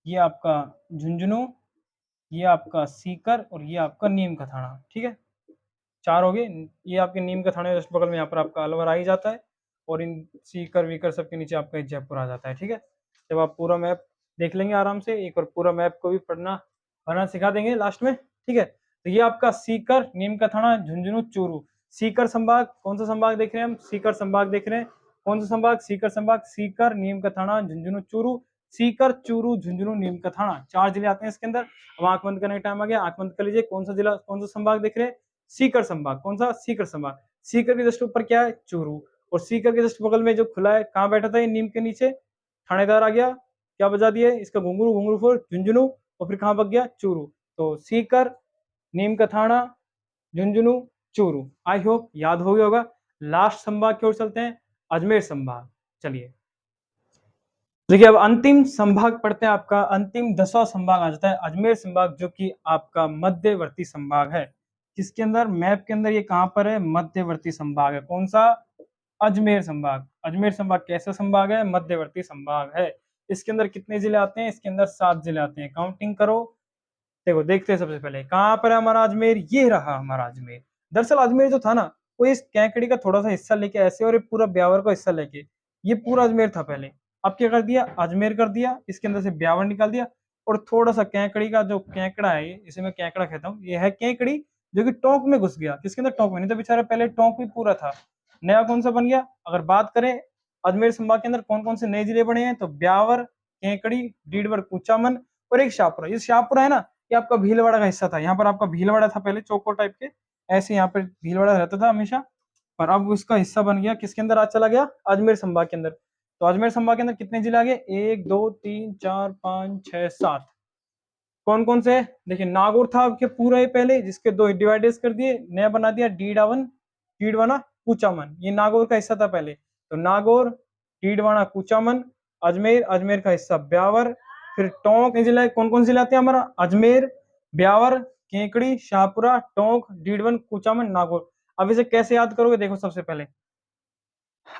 ये आपका झुंझुनू, ये आपका सीकर, और ये आपका नीम का थाना, ठीक है। 4 हो गए। ये आपके नीम का थाना जस्ट बगल में, यहाँ पर आपका अलवर आ ही जाता है, और इन सीकर वीकर सबके नीचे आपका जयपुर आ जाता है, ठीक है। जब आप पूरा मैप देख लेंगे आराम से, एक बार पूरा मैप को भी पढ़ना सिखा देंगे लास्ट में, ठीक है। तो ये आपका सीकर, नीम का थाना, झुंझुनू, चूरू। सीकर संभाग, कौन सा संभाग देख रहे हैं हम, सीकर संभाग देख रहे हैं। कौन सा संभाग, सीकर संभाग, सीकर, नीम का थाना, झुंझुनू, चूरू। सीकर, चूरू, झुंझुनू, नीम का थाना, 4 जिले आते हैं इसके अंदर। अब आंख बंद करने का टाइम आ गया, आंख बंद कर लीजिए। कौन सा जिला, कौन सा संभाग देख रहे हैं, सीकर संभाग। कौन सा, सीकर संभाग। सीकर के जस्ट ऊपर क्या है, चूरू, और सीकर के जस्ट बगल में जो खुला है, कहाँ बैठा था ये नीम के नीचे, थानेदार आ गया, क्या बजा दिया इसका घुंघरू, घुंघरू फोर झुंझुनू, और फिर कहाँ बग गया, चूरू। तो सीकर, नीम का थाना, झुंझुनू, चूरू। आई होप याद हो गया होगा। लास्ट संभाग की ओर चलते हैं, अजमेर संभाग। चलिए देखिए, अब अंतिम संभाग पढ़ते हैं, आपका अंतिम 10वां संभाग आ जाता है अजमेर संभाग, जो कि आपका मध्यवर्ती संभाग है। किसके अंदर, मैप के अंदर ये कहां पर है, मध्यवर्ती संभाग है। कौन सा, अजमेर संभाग। अजमेर संभाग कैसा संभाग है, मध्यवर्ती संभाग है। इसके अंदर कितने जिले आते हैं, इसके अंदर 7 जिले आते हैं। काउंटिंग करो, देखो देखते हैं सबसे पहले कहाँ पर है हमारा अजमेर, ये रहा हमारा अजमेर। दरअसल अजमेर जो था ना, वो इस कैंकड़ी का थोड़ा सा हिस्सा लेके ऐसे, और ये पूरा ब्यावर का हिस्सा लेके, ये पूरा अजमेर था पहले। अब क्या कर दिया, अजमेर कर दिया, इसके अंदर से ब्यावर निकाल दिया, और थोड़ा सा कैंकड़ी का जो कैंकड़ा है, इसे मैं कैंकड़ा कहता हूँ, ये है कैंकड़ी, जो कि टोंक में घुस गया। किसके अंदर, टोंक में। नहीं तो बेचारा पहले टोंक भी पूरा था, नया कौन सा बन गया। अगर बात करें अजमेर संभाग के अंदर कौन कौन से नए जिले बने हैं, तो ब्यावर, कैंकड़ी, डीडवर, कुचामन, और एक शाहपुरा। ये शाहपुरा है ना, ये आपका भीलवाड़ा का हिस्सा था। यहाँ पर आपका भीलवाड़ा था पहले, चौकोर टाइप के, ऐसे यहाँ पर भीलवाड़ा रहता था हमेशा, पर अब उसका हिस्सा बन गया, किसके अंदर आज चला गया, अजमेर संभाग के अंदर। तो अजमेर संभाग के अंदर कितने जिले आ गए, 1 2 3 4 5 6 7। कौन कौन से, देखिए नागौर था आपके पूरा ही पहले, जिसके 2 डिवाइडेड कर दिए, नया बना दिया डीडावन, डीडवाना, कुचामन। ये नागौर का हिस्सा था पहले। तो नागौर, डीडवाना, कुचामन, अजमेर, अजमेर का हिस्सा ब्यावर, फिर टोंक। जिला कौन कौन से जिले आते हैं हमारा, अजमेर, ब्यावर, केकड़ी, शाहपुरा, टोंक, डीडवन, कुचामन, नागौर। अब इसे कैसे याद करोगे, देखो सबसे पहले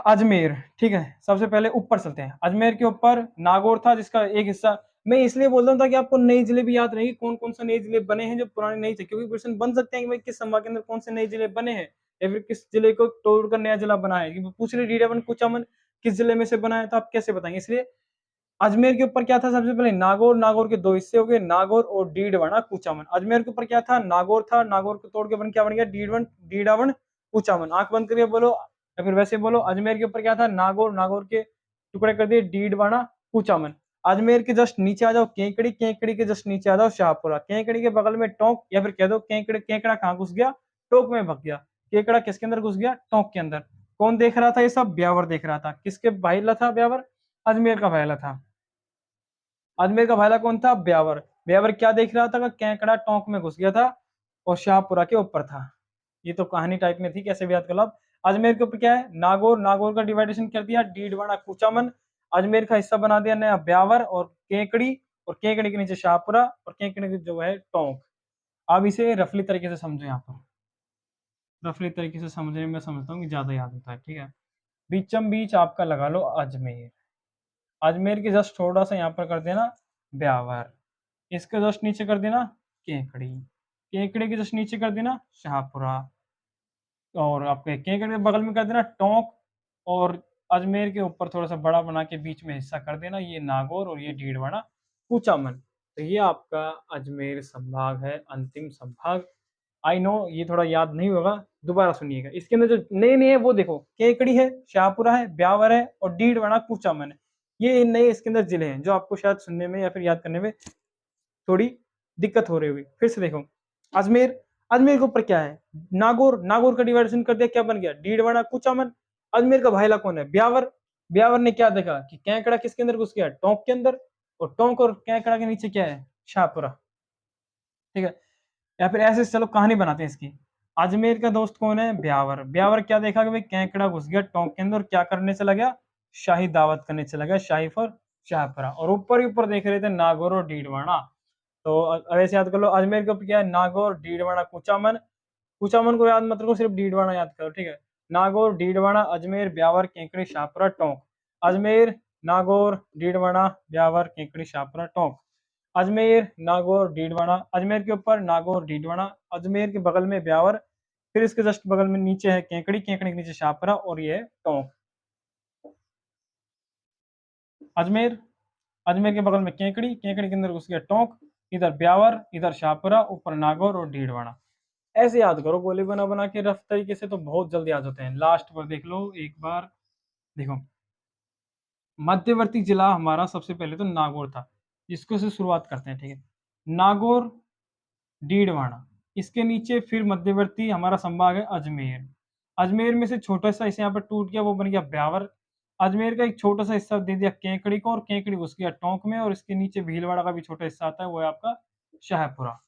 अजमेर, ठीक है। सबसे पहले ऊपर चलते हैं, अजमेर के ऊपर नागौर था, जिसका एक हिस्सा, मैं इसलिए बोल रहा हूँ ताकि आपको नए जिले भी याद रहेंगे, कौन कौन से नए जिले बने हैं जो पुराने नहीं थे, क्योंकि क्वेश्चन बन सकते हैं कि भाई किस संभाग के अंदर कौन से नए जिले बने हैं, या फिर किस जिले को तोड़कर नया जिला बना है। पूछ रहे डीडावन, कुचामन किस जिले में से बना है, तो आप कैसे बताएंगे। इसलिए अजमेर के ऊपर क्या था, सबसे पहले नागौर, नागौर के 2 हिस्से हो गए, नागौर और डीडवाना, कुचामन। अजमेर के ऊपर क्या था, नागौर था, नागौर को तोड़ के क्या बन गया, डीडवन, डीडावन, कुचामन। आंख बंद करके बोलो, या फिर वैसे बोलो, अजमेर के ऊपर क्या था, नागौर, नागौर के टुकड़े कर दिए, डीडवाना, कुचामन। अजमेर के जस्ट नीचे आ जाओ केकड़ी, केकड़ी के जस्ट नीचे आ जाओ शाहपुरा, केकड़ी के बगल में टोंक, या फिर कह दो केकड़ी, केकड़ा कहाँ घुस गया, टोंक में भग गया। केकड़ा किसके अंदर घुस गया, टोंक के अंदर। कौन देख रहा था ये सब, ब्यावर देख रहा था। किसके भाईला था ब्यावर, अजमेर का भाईला था। अजमेर का भाईला कौन था, ब्यावर। ब्यावर क्या देख रहा था, केकड़ा टोंक में घुस गया था, और शाहपुरा के ऊपर था। ये तो कहानी टाइप में थी, कैसे भी याद कर लो आप। अजमेर के ऊपर क्या है, नागौर, नागौर का डिवाइडेशन कर दिया, डीडवाना, कुचामन। अजमेर का हिस्सा बना दिया नया ब्यावर और केकड़ी, और केकड़ी के नीचे शाहपुरा, और केकड़ी के जो है टोंक। अब इसे रफली तरीके से समझो, यहाँ पर रफली तरीके से समझने में समझता हूँ कि ज्यादा याद होता है, ठीक है। बीचम बीच आपका लगा लो अजमेर, अजमेर के जस्ट थोड़ा सा यहाँ पर कर देना ब्यावर, इसके जस्ट नीचे कर देना केकड़ी, केकड़ी के जस्ट नीचे कर देना शाहपुरा, और आपके केकड़ी के बगल में कर देना टोंक, और अजमेर के ऊपर थोड़ा सा बड़ा बना के बीच में हिस्सा कर देना ये नागौर, और ये डीडवाना, कुचामन। तो ये आपका अजमेर संभाग है, अंतिम संभाग। आई नो ये थोड़ा याद नहीं होगा, दोबारा सुनिएगा। इसके अंदर जो नए-नए है वो देखो, केकड़ी है, शाहपुरा है, ब्यावर है और डीडवाना, कुचामन है। ये नए इसके अंदर जिले हैं जो आपको शायद सुनने में या फिर याद करने में थोड़ी दिक्कत हो रही होगी। फिर से देखो, अजमेर, अजमेर के ऊपर क्या है? नागौर, नागौर का डिवाइडेशन कर दिया, क्या बन गया? डीडवाना, कुचामन। अजमेर का भाईला कौन है? ब्यावर। ब्यावर ने क्या देखा कि केकड़ा किसके अंदर घुस गया? टोंक के अंदर, और टोंक और केकड़ा के नीचे क्या है? शाहपुरा। ठीक है? या फिर ऐसे चलो कहानी बनाते हैं इसकी। अजमेर का दोस्त कौन है? ब्यावर। ब्यावर क्या देखा कि भाई केकड़ा घुस गया टोंक के अंदर, और क्या करने चला गया? शाही दावत करने चला गया, शाही फॉर शाहपुरा। और ऊपर ही ऊपर देख रहे थे नागौर और डीडवाना। तो ऐसे याद कर लो, अजमेर के ऊपर क्या है? नागौर, डीडवाना, कुचामन। कुचामन को याद मत रखो, सिर्फ डीडवाना याद करो, ठीक है? नागौर, डीडवाना, अजमेर, ब्यावर, केकड़ी, शाहपुरा, टोंक। अजमेर, नागौर, डीडवाना, ब्यावर, केकड़ी, शाहपुरा, टोंक। अजमेर, नागौर, डीडवाना। अजमेर के ऊपर नागौर, डीडवाना। अजमेर के बगल में ब्यावर। फिर इसके जस्ट बगल में नीचे है केकड़ी, केकड़ी के नीचे शाहपुरा, और ये है टोंक। अजमेर, अजमेर के बगल में केकड़ी, केकड़ी के अंदर घुस गया टोंक, इधर ब्यावर, इधर शाहपुरा, ऊपर नागौर और डीडवाना। ऐसे याद करो गोली बना बना के रफ तरीके से, तो बहुत जल्दी याद होते हैं। लास्ट पर देख लो एक बार, देखो मध्यवर्ती जिला हमारा सबसे पहले तो नागौर था, इसको से शुरुआत करते हैं, ठीक है? नागौर, डीडवाना, इसके नीचे फिर मध्यवर्ती हमारा संभाग है अजमेर। अजमेर में से छोटा सा इसे यहाँ पर टूट गया, वो बन गया ब्यावर। अजमेर का एक छोटा सा हिस्सा दे दिया केकड़ी को, और केकड़ी घुस गया टोंक में, और इसके नीचे भीलवाड़ा का भी छोटा हिस्सा आता है, वो है आपका शाहपुरा।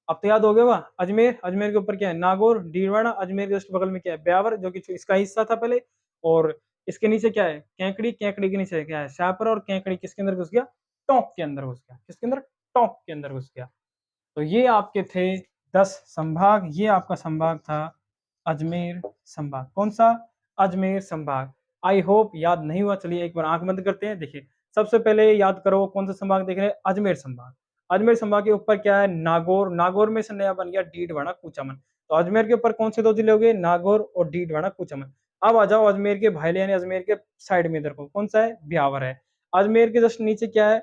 अब तो याद हो गया होगा। अजमेर, अजमेर के ऊपर क्या है? नागौर, डीडवाना। अजमेर के जस्ट बगल में क्या है? ब्यावर, जो कि इसका हिस्सा था पहले। और इसके नीचे क्या है? केकड़ी, केकड़ी के नीचे क्या है? शाहपुरा। और केकड़ी किसके अंदर घुस गया? टोंक के अंदर घुस गया। किसके अंदर? टोंक के अंदर घुस गया। तो ये आपके थे 10 संभाग। ये आपका संभाग था अजमेर संभाग। कौन सा? अजमेर संभाग। आई होप याद नहीं हुआ। चलिए एक बार आंख बंद करते हैं। देखिए सबसे पहले याद करो कौन सा संभाग देख रहे हैं? अजमेर संभाग। अजमेर संभाग के ऊपर क्या है? नागौर। नागौर में से नया बन गया डीडवाना, कुचामन। तो अजमेर के ऊपर कौन से दो जिले हो गए? नागौर और डीडवाना, कुचामन। अब आ जाओ अजमेर के भाईले यानी अजमेर के साइड में, इधर को कौन सा है? ब्यावर है। अजमेर के जस्ट नीचे क्या है?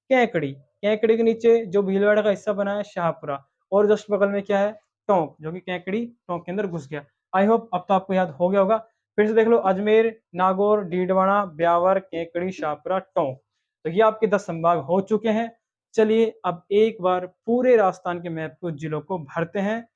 केकड़ी। केकड़ी के नीचे जो भीलवाड़ा का हिस्सा बना है शाहपुरा, और जस्ट बगल में क्या है? टोंक, जो कि केकड़ी टोंक के अंदर घुस गया। आई होप अब तो आपको याद हो गया होगा। फिर से देख लो, अजमेर, नागौर, डीडवाना, ब्यावर, केकड़ी, शाहपुरा, टोंक। तो ये आपके 10 संभाग हो चुके हैं। चलिए अब एक बार पूरे राजस्थान के मैप को, जिलों को भरते हैं।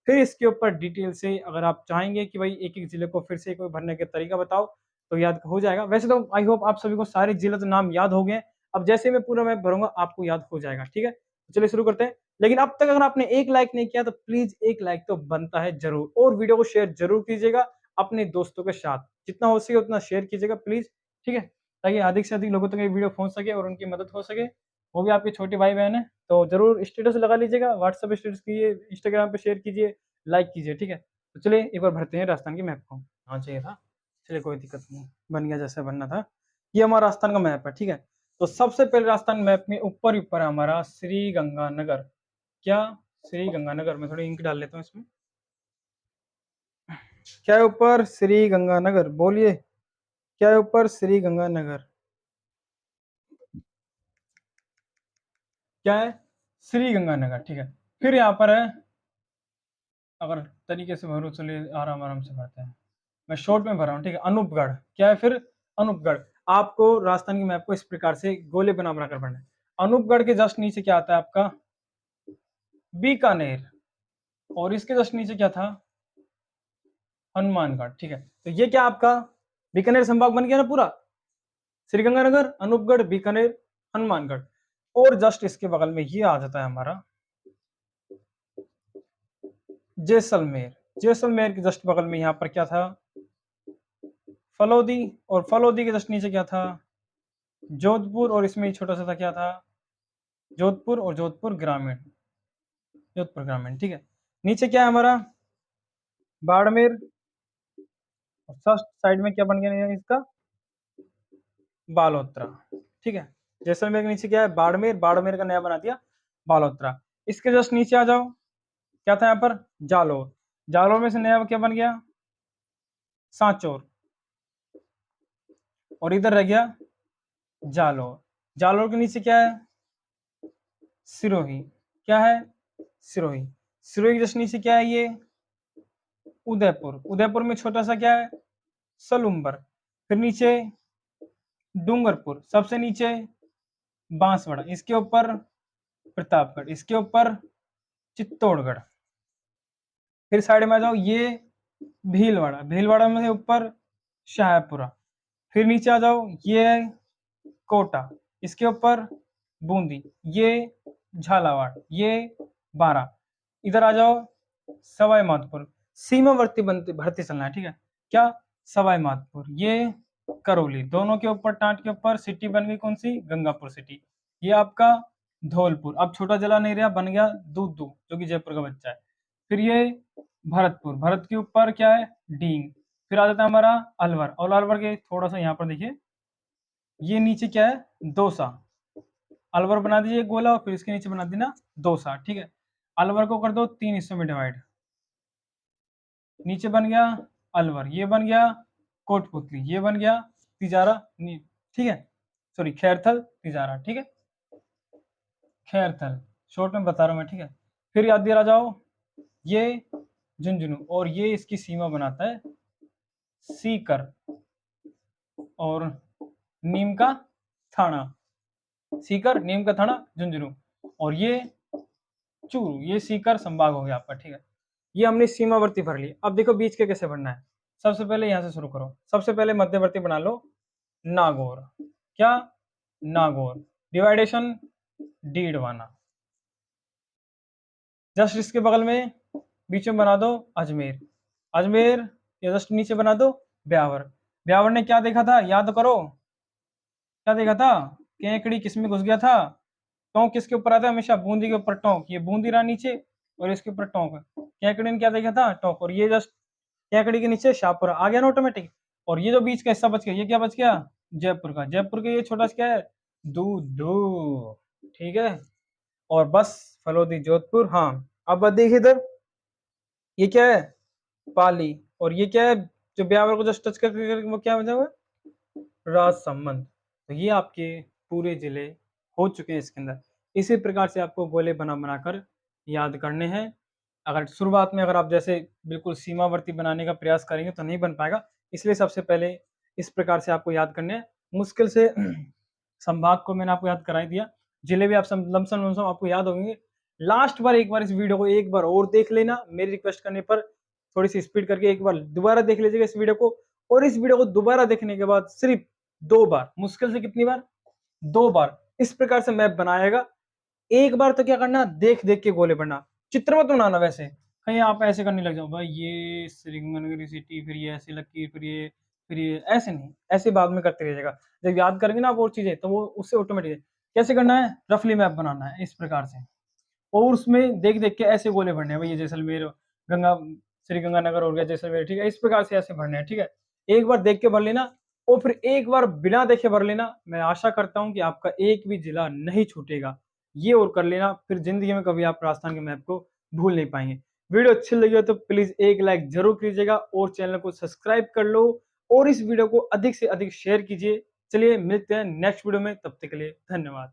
फिर इसके ऊपर डिटेल से अगर आप चाहेंगे कि भाई एक-एक जिले को फिर से एक बार भरने का तरीका बताओ, तो याद हो जाएगा। वैसे तो आई होप आप सभी को सारे जिलों के नाम याद हो गए हैं। अब जैसे मैं पूरा मैप भरूँगा आपको याद हो जाएगा, ठीक है? तो चलिए शुरू करते हैं। लेकिन अब तक अगर आपने एक लाइक नहीं किया तो प्लीज़ एक लाइक तो बनता है ज़रूर, और वीडियो को शेयर ज़रूर कीजिएगा अपने दोस्तों के साथ। जितना हो सके उतना शेयर कीजिएगा प्लीज़, ठीक है? ताकि अधिक से अधिक लोगों तक ये वीडियो पहुँच सके और उनकी मदद हो सके। वो भी आपके छोटे भाई-बहन हैं, तो ज़रूर स्टेटस लगा लीजिएगा, व्हाट्सएप स्टेटस कीजिए, इंस्टाग्राम पे शेयर कीजिए, लाइक कीजिए, ठीक है? तो चलिए एक बार भरते हैं राजस्थान की मैप को। हाँ, चाहिए था। चलिए कोई दिक्कत नहीं, बन गया जैसा बनना था। ये हमारा राजस्थान का मैप है, ठीक है? तो सबसे पहले राजस्थान मैप में ऊपर ही ऊपर है हमारा श्री गंगानगर। क्या? श्री गंगानगर। मैं थोड़ी इंक डाल लेता हूँ इसमें। क्या है ऊपर? श्री गंगानगर। बोलिए, क्या है ऊपर? श्री गंगानगर। क्या है? श्री गंगानगर, ठीक है। फिर यहाँ पर है, अगर तरीके से भरो, चलिए आराम आराम से भरते हैं। मैं शॉर्ट में भर रहा हूँ, ठीक है? अनूपगढ़। क्या है फिर? अनूपगढ़। आपको राजस्थान की मैप को इस प्रकार से गोले बना बना कर पढ़ना है। अनूपगढ़ के जस्ट नीचे क्या आता है आपका? बीकानेर। और इसके जस्ट नीचे क्या था? हनुमानगढ़, ठीक है। तो ये क्या आपका बीकानेर संभाग बन गया ना पूरा? श्रीगंगानगर, अनूपगढ़, बीकानेर, हनुमानगढ़। और जस्ट इसके बगल में ये आ जाता है हमारा जैसलमेर। जैसलमेर के जस्ट बगल में यहाँ पर क्या था? फलौदी। और फलौदी के जस्ट नीचे क्या था? जोधपुर। और इसमें छोटा सा था, क्या था? जोधपुर और जोधपुर ग्रामीण। जोधपुर ग्रामीण, ठीक है। नीचे क्या है हमारा? बाड़मेर। और फर्स्ट साइड में क्या बन गया इसका? बालोतरा, ठीक है। जैसलमेर के नीचे क्या है? बाड़मेर। बाड़मेर का नया बना दिया बालोतरा। इसके जस्ट नीचे आ जाओ, क्या था यहाँ पर? जालोर। जालोर में से नया क्या बन गया? सांचौर। और इधर रह गया जालोर। जालोर के नीचे क्या है? सिरोही। क्या है? सिरोही। सिरोही के जस्ट नीचे क्या है ये? उदयपुर। उदयपुर में छोटा सा क्या है? सलूम्बर। फिर नीचे डूंगरपुर, सबसे नीचे बांसवाड़ा, इसके ऊपर प्रतापगढ़, इसके ऊपर चित्तौड़गढ़। फिर साइड में आ जाओ, ये भीलवाड़ा, भीलवाड़ा में से ऊपर शाहपुरा। फिर नीचे आ जाओ, ये है कोटा, इसके ऊपर बूंदी, ये झालावाड़, ये बारा। इधर आ जाओ सवाई माधोपुर। सीमावर्ती भर्ती चलना है, ठीक है। क्या? सवाई माधोपुर, ये करौली, दोनों के ऊपर टाट के ऊपर सिटी बन गई, कौन सी? गंगापुर सिटी। ये आपका धौलपुर, अब छोटा जिला नहीं रहा, बन गया दूदू, जो कि जयपुर का बच्चा है। फिर ये भरतपुर, भरत के ऊपर क्या है? डींग। फिर आ जाता है हमारा अलवर, और अलवर के थोड़ा सा यहाँ पर देखिए, ये नीचे क्या है? दौसा। अलवर बना दीजिए गोला, और फिर इसके नीचे बना देना दौसा, ठीक है। अलवर को कर दो 3 हिस्सों में डिवाइड, नीचे बन गया अलवर, ये बन गया कोटपुतली, ये बन गया तिजारा, ठीक है, सॉरी खैरथल तिजारा, ठीक है, खैरथल शॉर्ट में बता रहा हूँ मैं, ठीक है। फिर याद दिला जाओ, ये झुंझुनू, और ये इसकी सीमा बनाता है सीकर और नीम का थाना। सीकर, नीम का थाना, झुंझुनू, और ये चूरू, ये सीकर संभाग हो गया आपका, ठीक है। ये हमने सीमावर्ती भर ली। अब देखो बीच के कैसे भरना है। सबसे पहले यहाँ से शुरू करो, सबसे पहले मध्यवर्ती बना लो नागौर। क्या? नागौर। डिवाइडेशन डीडवाना। जस्ट इसके बगल में बीच में बना दो अजमेर। अजमेर या जस्ट नीचे बना दो ब्यावर। ब्यावर ने क्या देखा था? याद करो, क्या देखा था? केकड़ी किसमें घुस गया था? टोंक किसके ऊपर आता है हमेशा? बूंदी के ऊपर टोंक, ये बूंदी रहा नीचे, और इसके ऊपर टोंक। केकड़ी ने क्या देखा था? टोंक, और ये जस्ट केकड़ी के नीचे शाहपुरा आ गया ना ऑटोमेटिक। और ये जो बीच का हिस्सा बच गया, ये क्या बच गया? जयपुर का। जयपुर के ये छोटा सा क्या है? दूदू, ठीक है। और बस फलोदी जोधपुर। हाँ, अब देखिए इधर, ये क्या है? पाली, और ये क्या है जो ब्यावर को जस्ट टच करके वो क्या बचा हुआ है? राजसमंद। तो ये आपके पूरे जिले हो चुके हैं इसके अंदर। इसी प्रकार से आपको गोले बना बनाकर याद करने हैं। अगर शुरुआत में अगर आप जैसे बिल्कुल सीमावर्ती बनाने का प्रयास करेंगे तो नहीं बन पाएगा, इसलिए सबसे पहले इस प्रकार से आपको याद करने हैं। मुश्किल से संभाग को मैंने आपको याद करा ही दिया, जिले भी आप लमसम लमसम आपको याद होंगे। लास्ट बार एक बार इस वीडियो को एक बार और देख लेना, मेरी रिक्वेस्ट करने पर थोड़ी सी स्पीड करके एक बार दोबारा देख लीजिएगा इस वीडियो को। और इस वीडियो को दोबारा देखने के बाद सिर्फ 2 बार, मुश्किल से कितनी बार? 2 बार इस प्रकार से मैप बनाएगा। एक बार तो क्या करना, देख देख के गोले बनना, चित्र मत बनाना। वैसे कहीं आप ऐसे करने लग जाओ, भाई ये श्रीगंगानगर सिटी, फिर ये ऐसे लकीर, फिर ये ऐसे नहीं, ऐसे बाद में करते रहिएगा। जब याद करेंगे ना आप और चीजें, तो वो उससे ऑटोमेटिक कैसे करना है, रफली मैप बनाना है इस प्रकार से, और उसमें देख देख के ऐसे गोले भरने हैं। भाई ये जैसलमेर, गंगा, श्री गंगानगर हो गया जैसलमेर, ठीक है, इस प्रकार से ऐसे भरने हैं, ठीक है। एक बार देख के भर लेना, और फिर एक बार बिना देखे भर लेना। मैं आशा करता हूं कि आपका एक भी जिला नहीं छूटेगा। ये और कर लेना, फिर जिंदगी में कभी आप राजस्थान के मैप को भूल नहीं पाएंगे। वीडियो अच्छी लगी हो तो प्लीज एक लाइक जरूर कीजिएगा, और चैनल को सब्सक्राइब कर लो, और इस वीडियो को अधिक से अधिक शेयर कीजिए। चलिए मिलते हैं नेक्स्ट वीडियो में, तब तक के लिए धन्यवाद।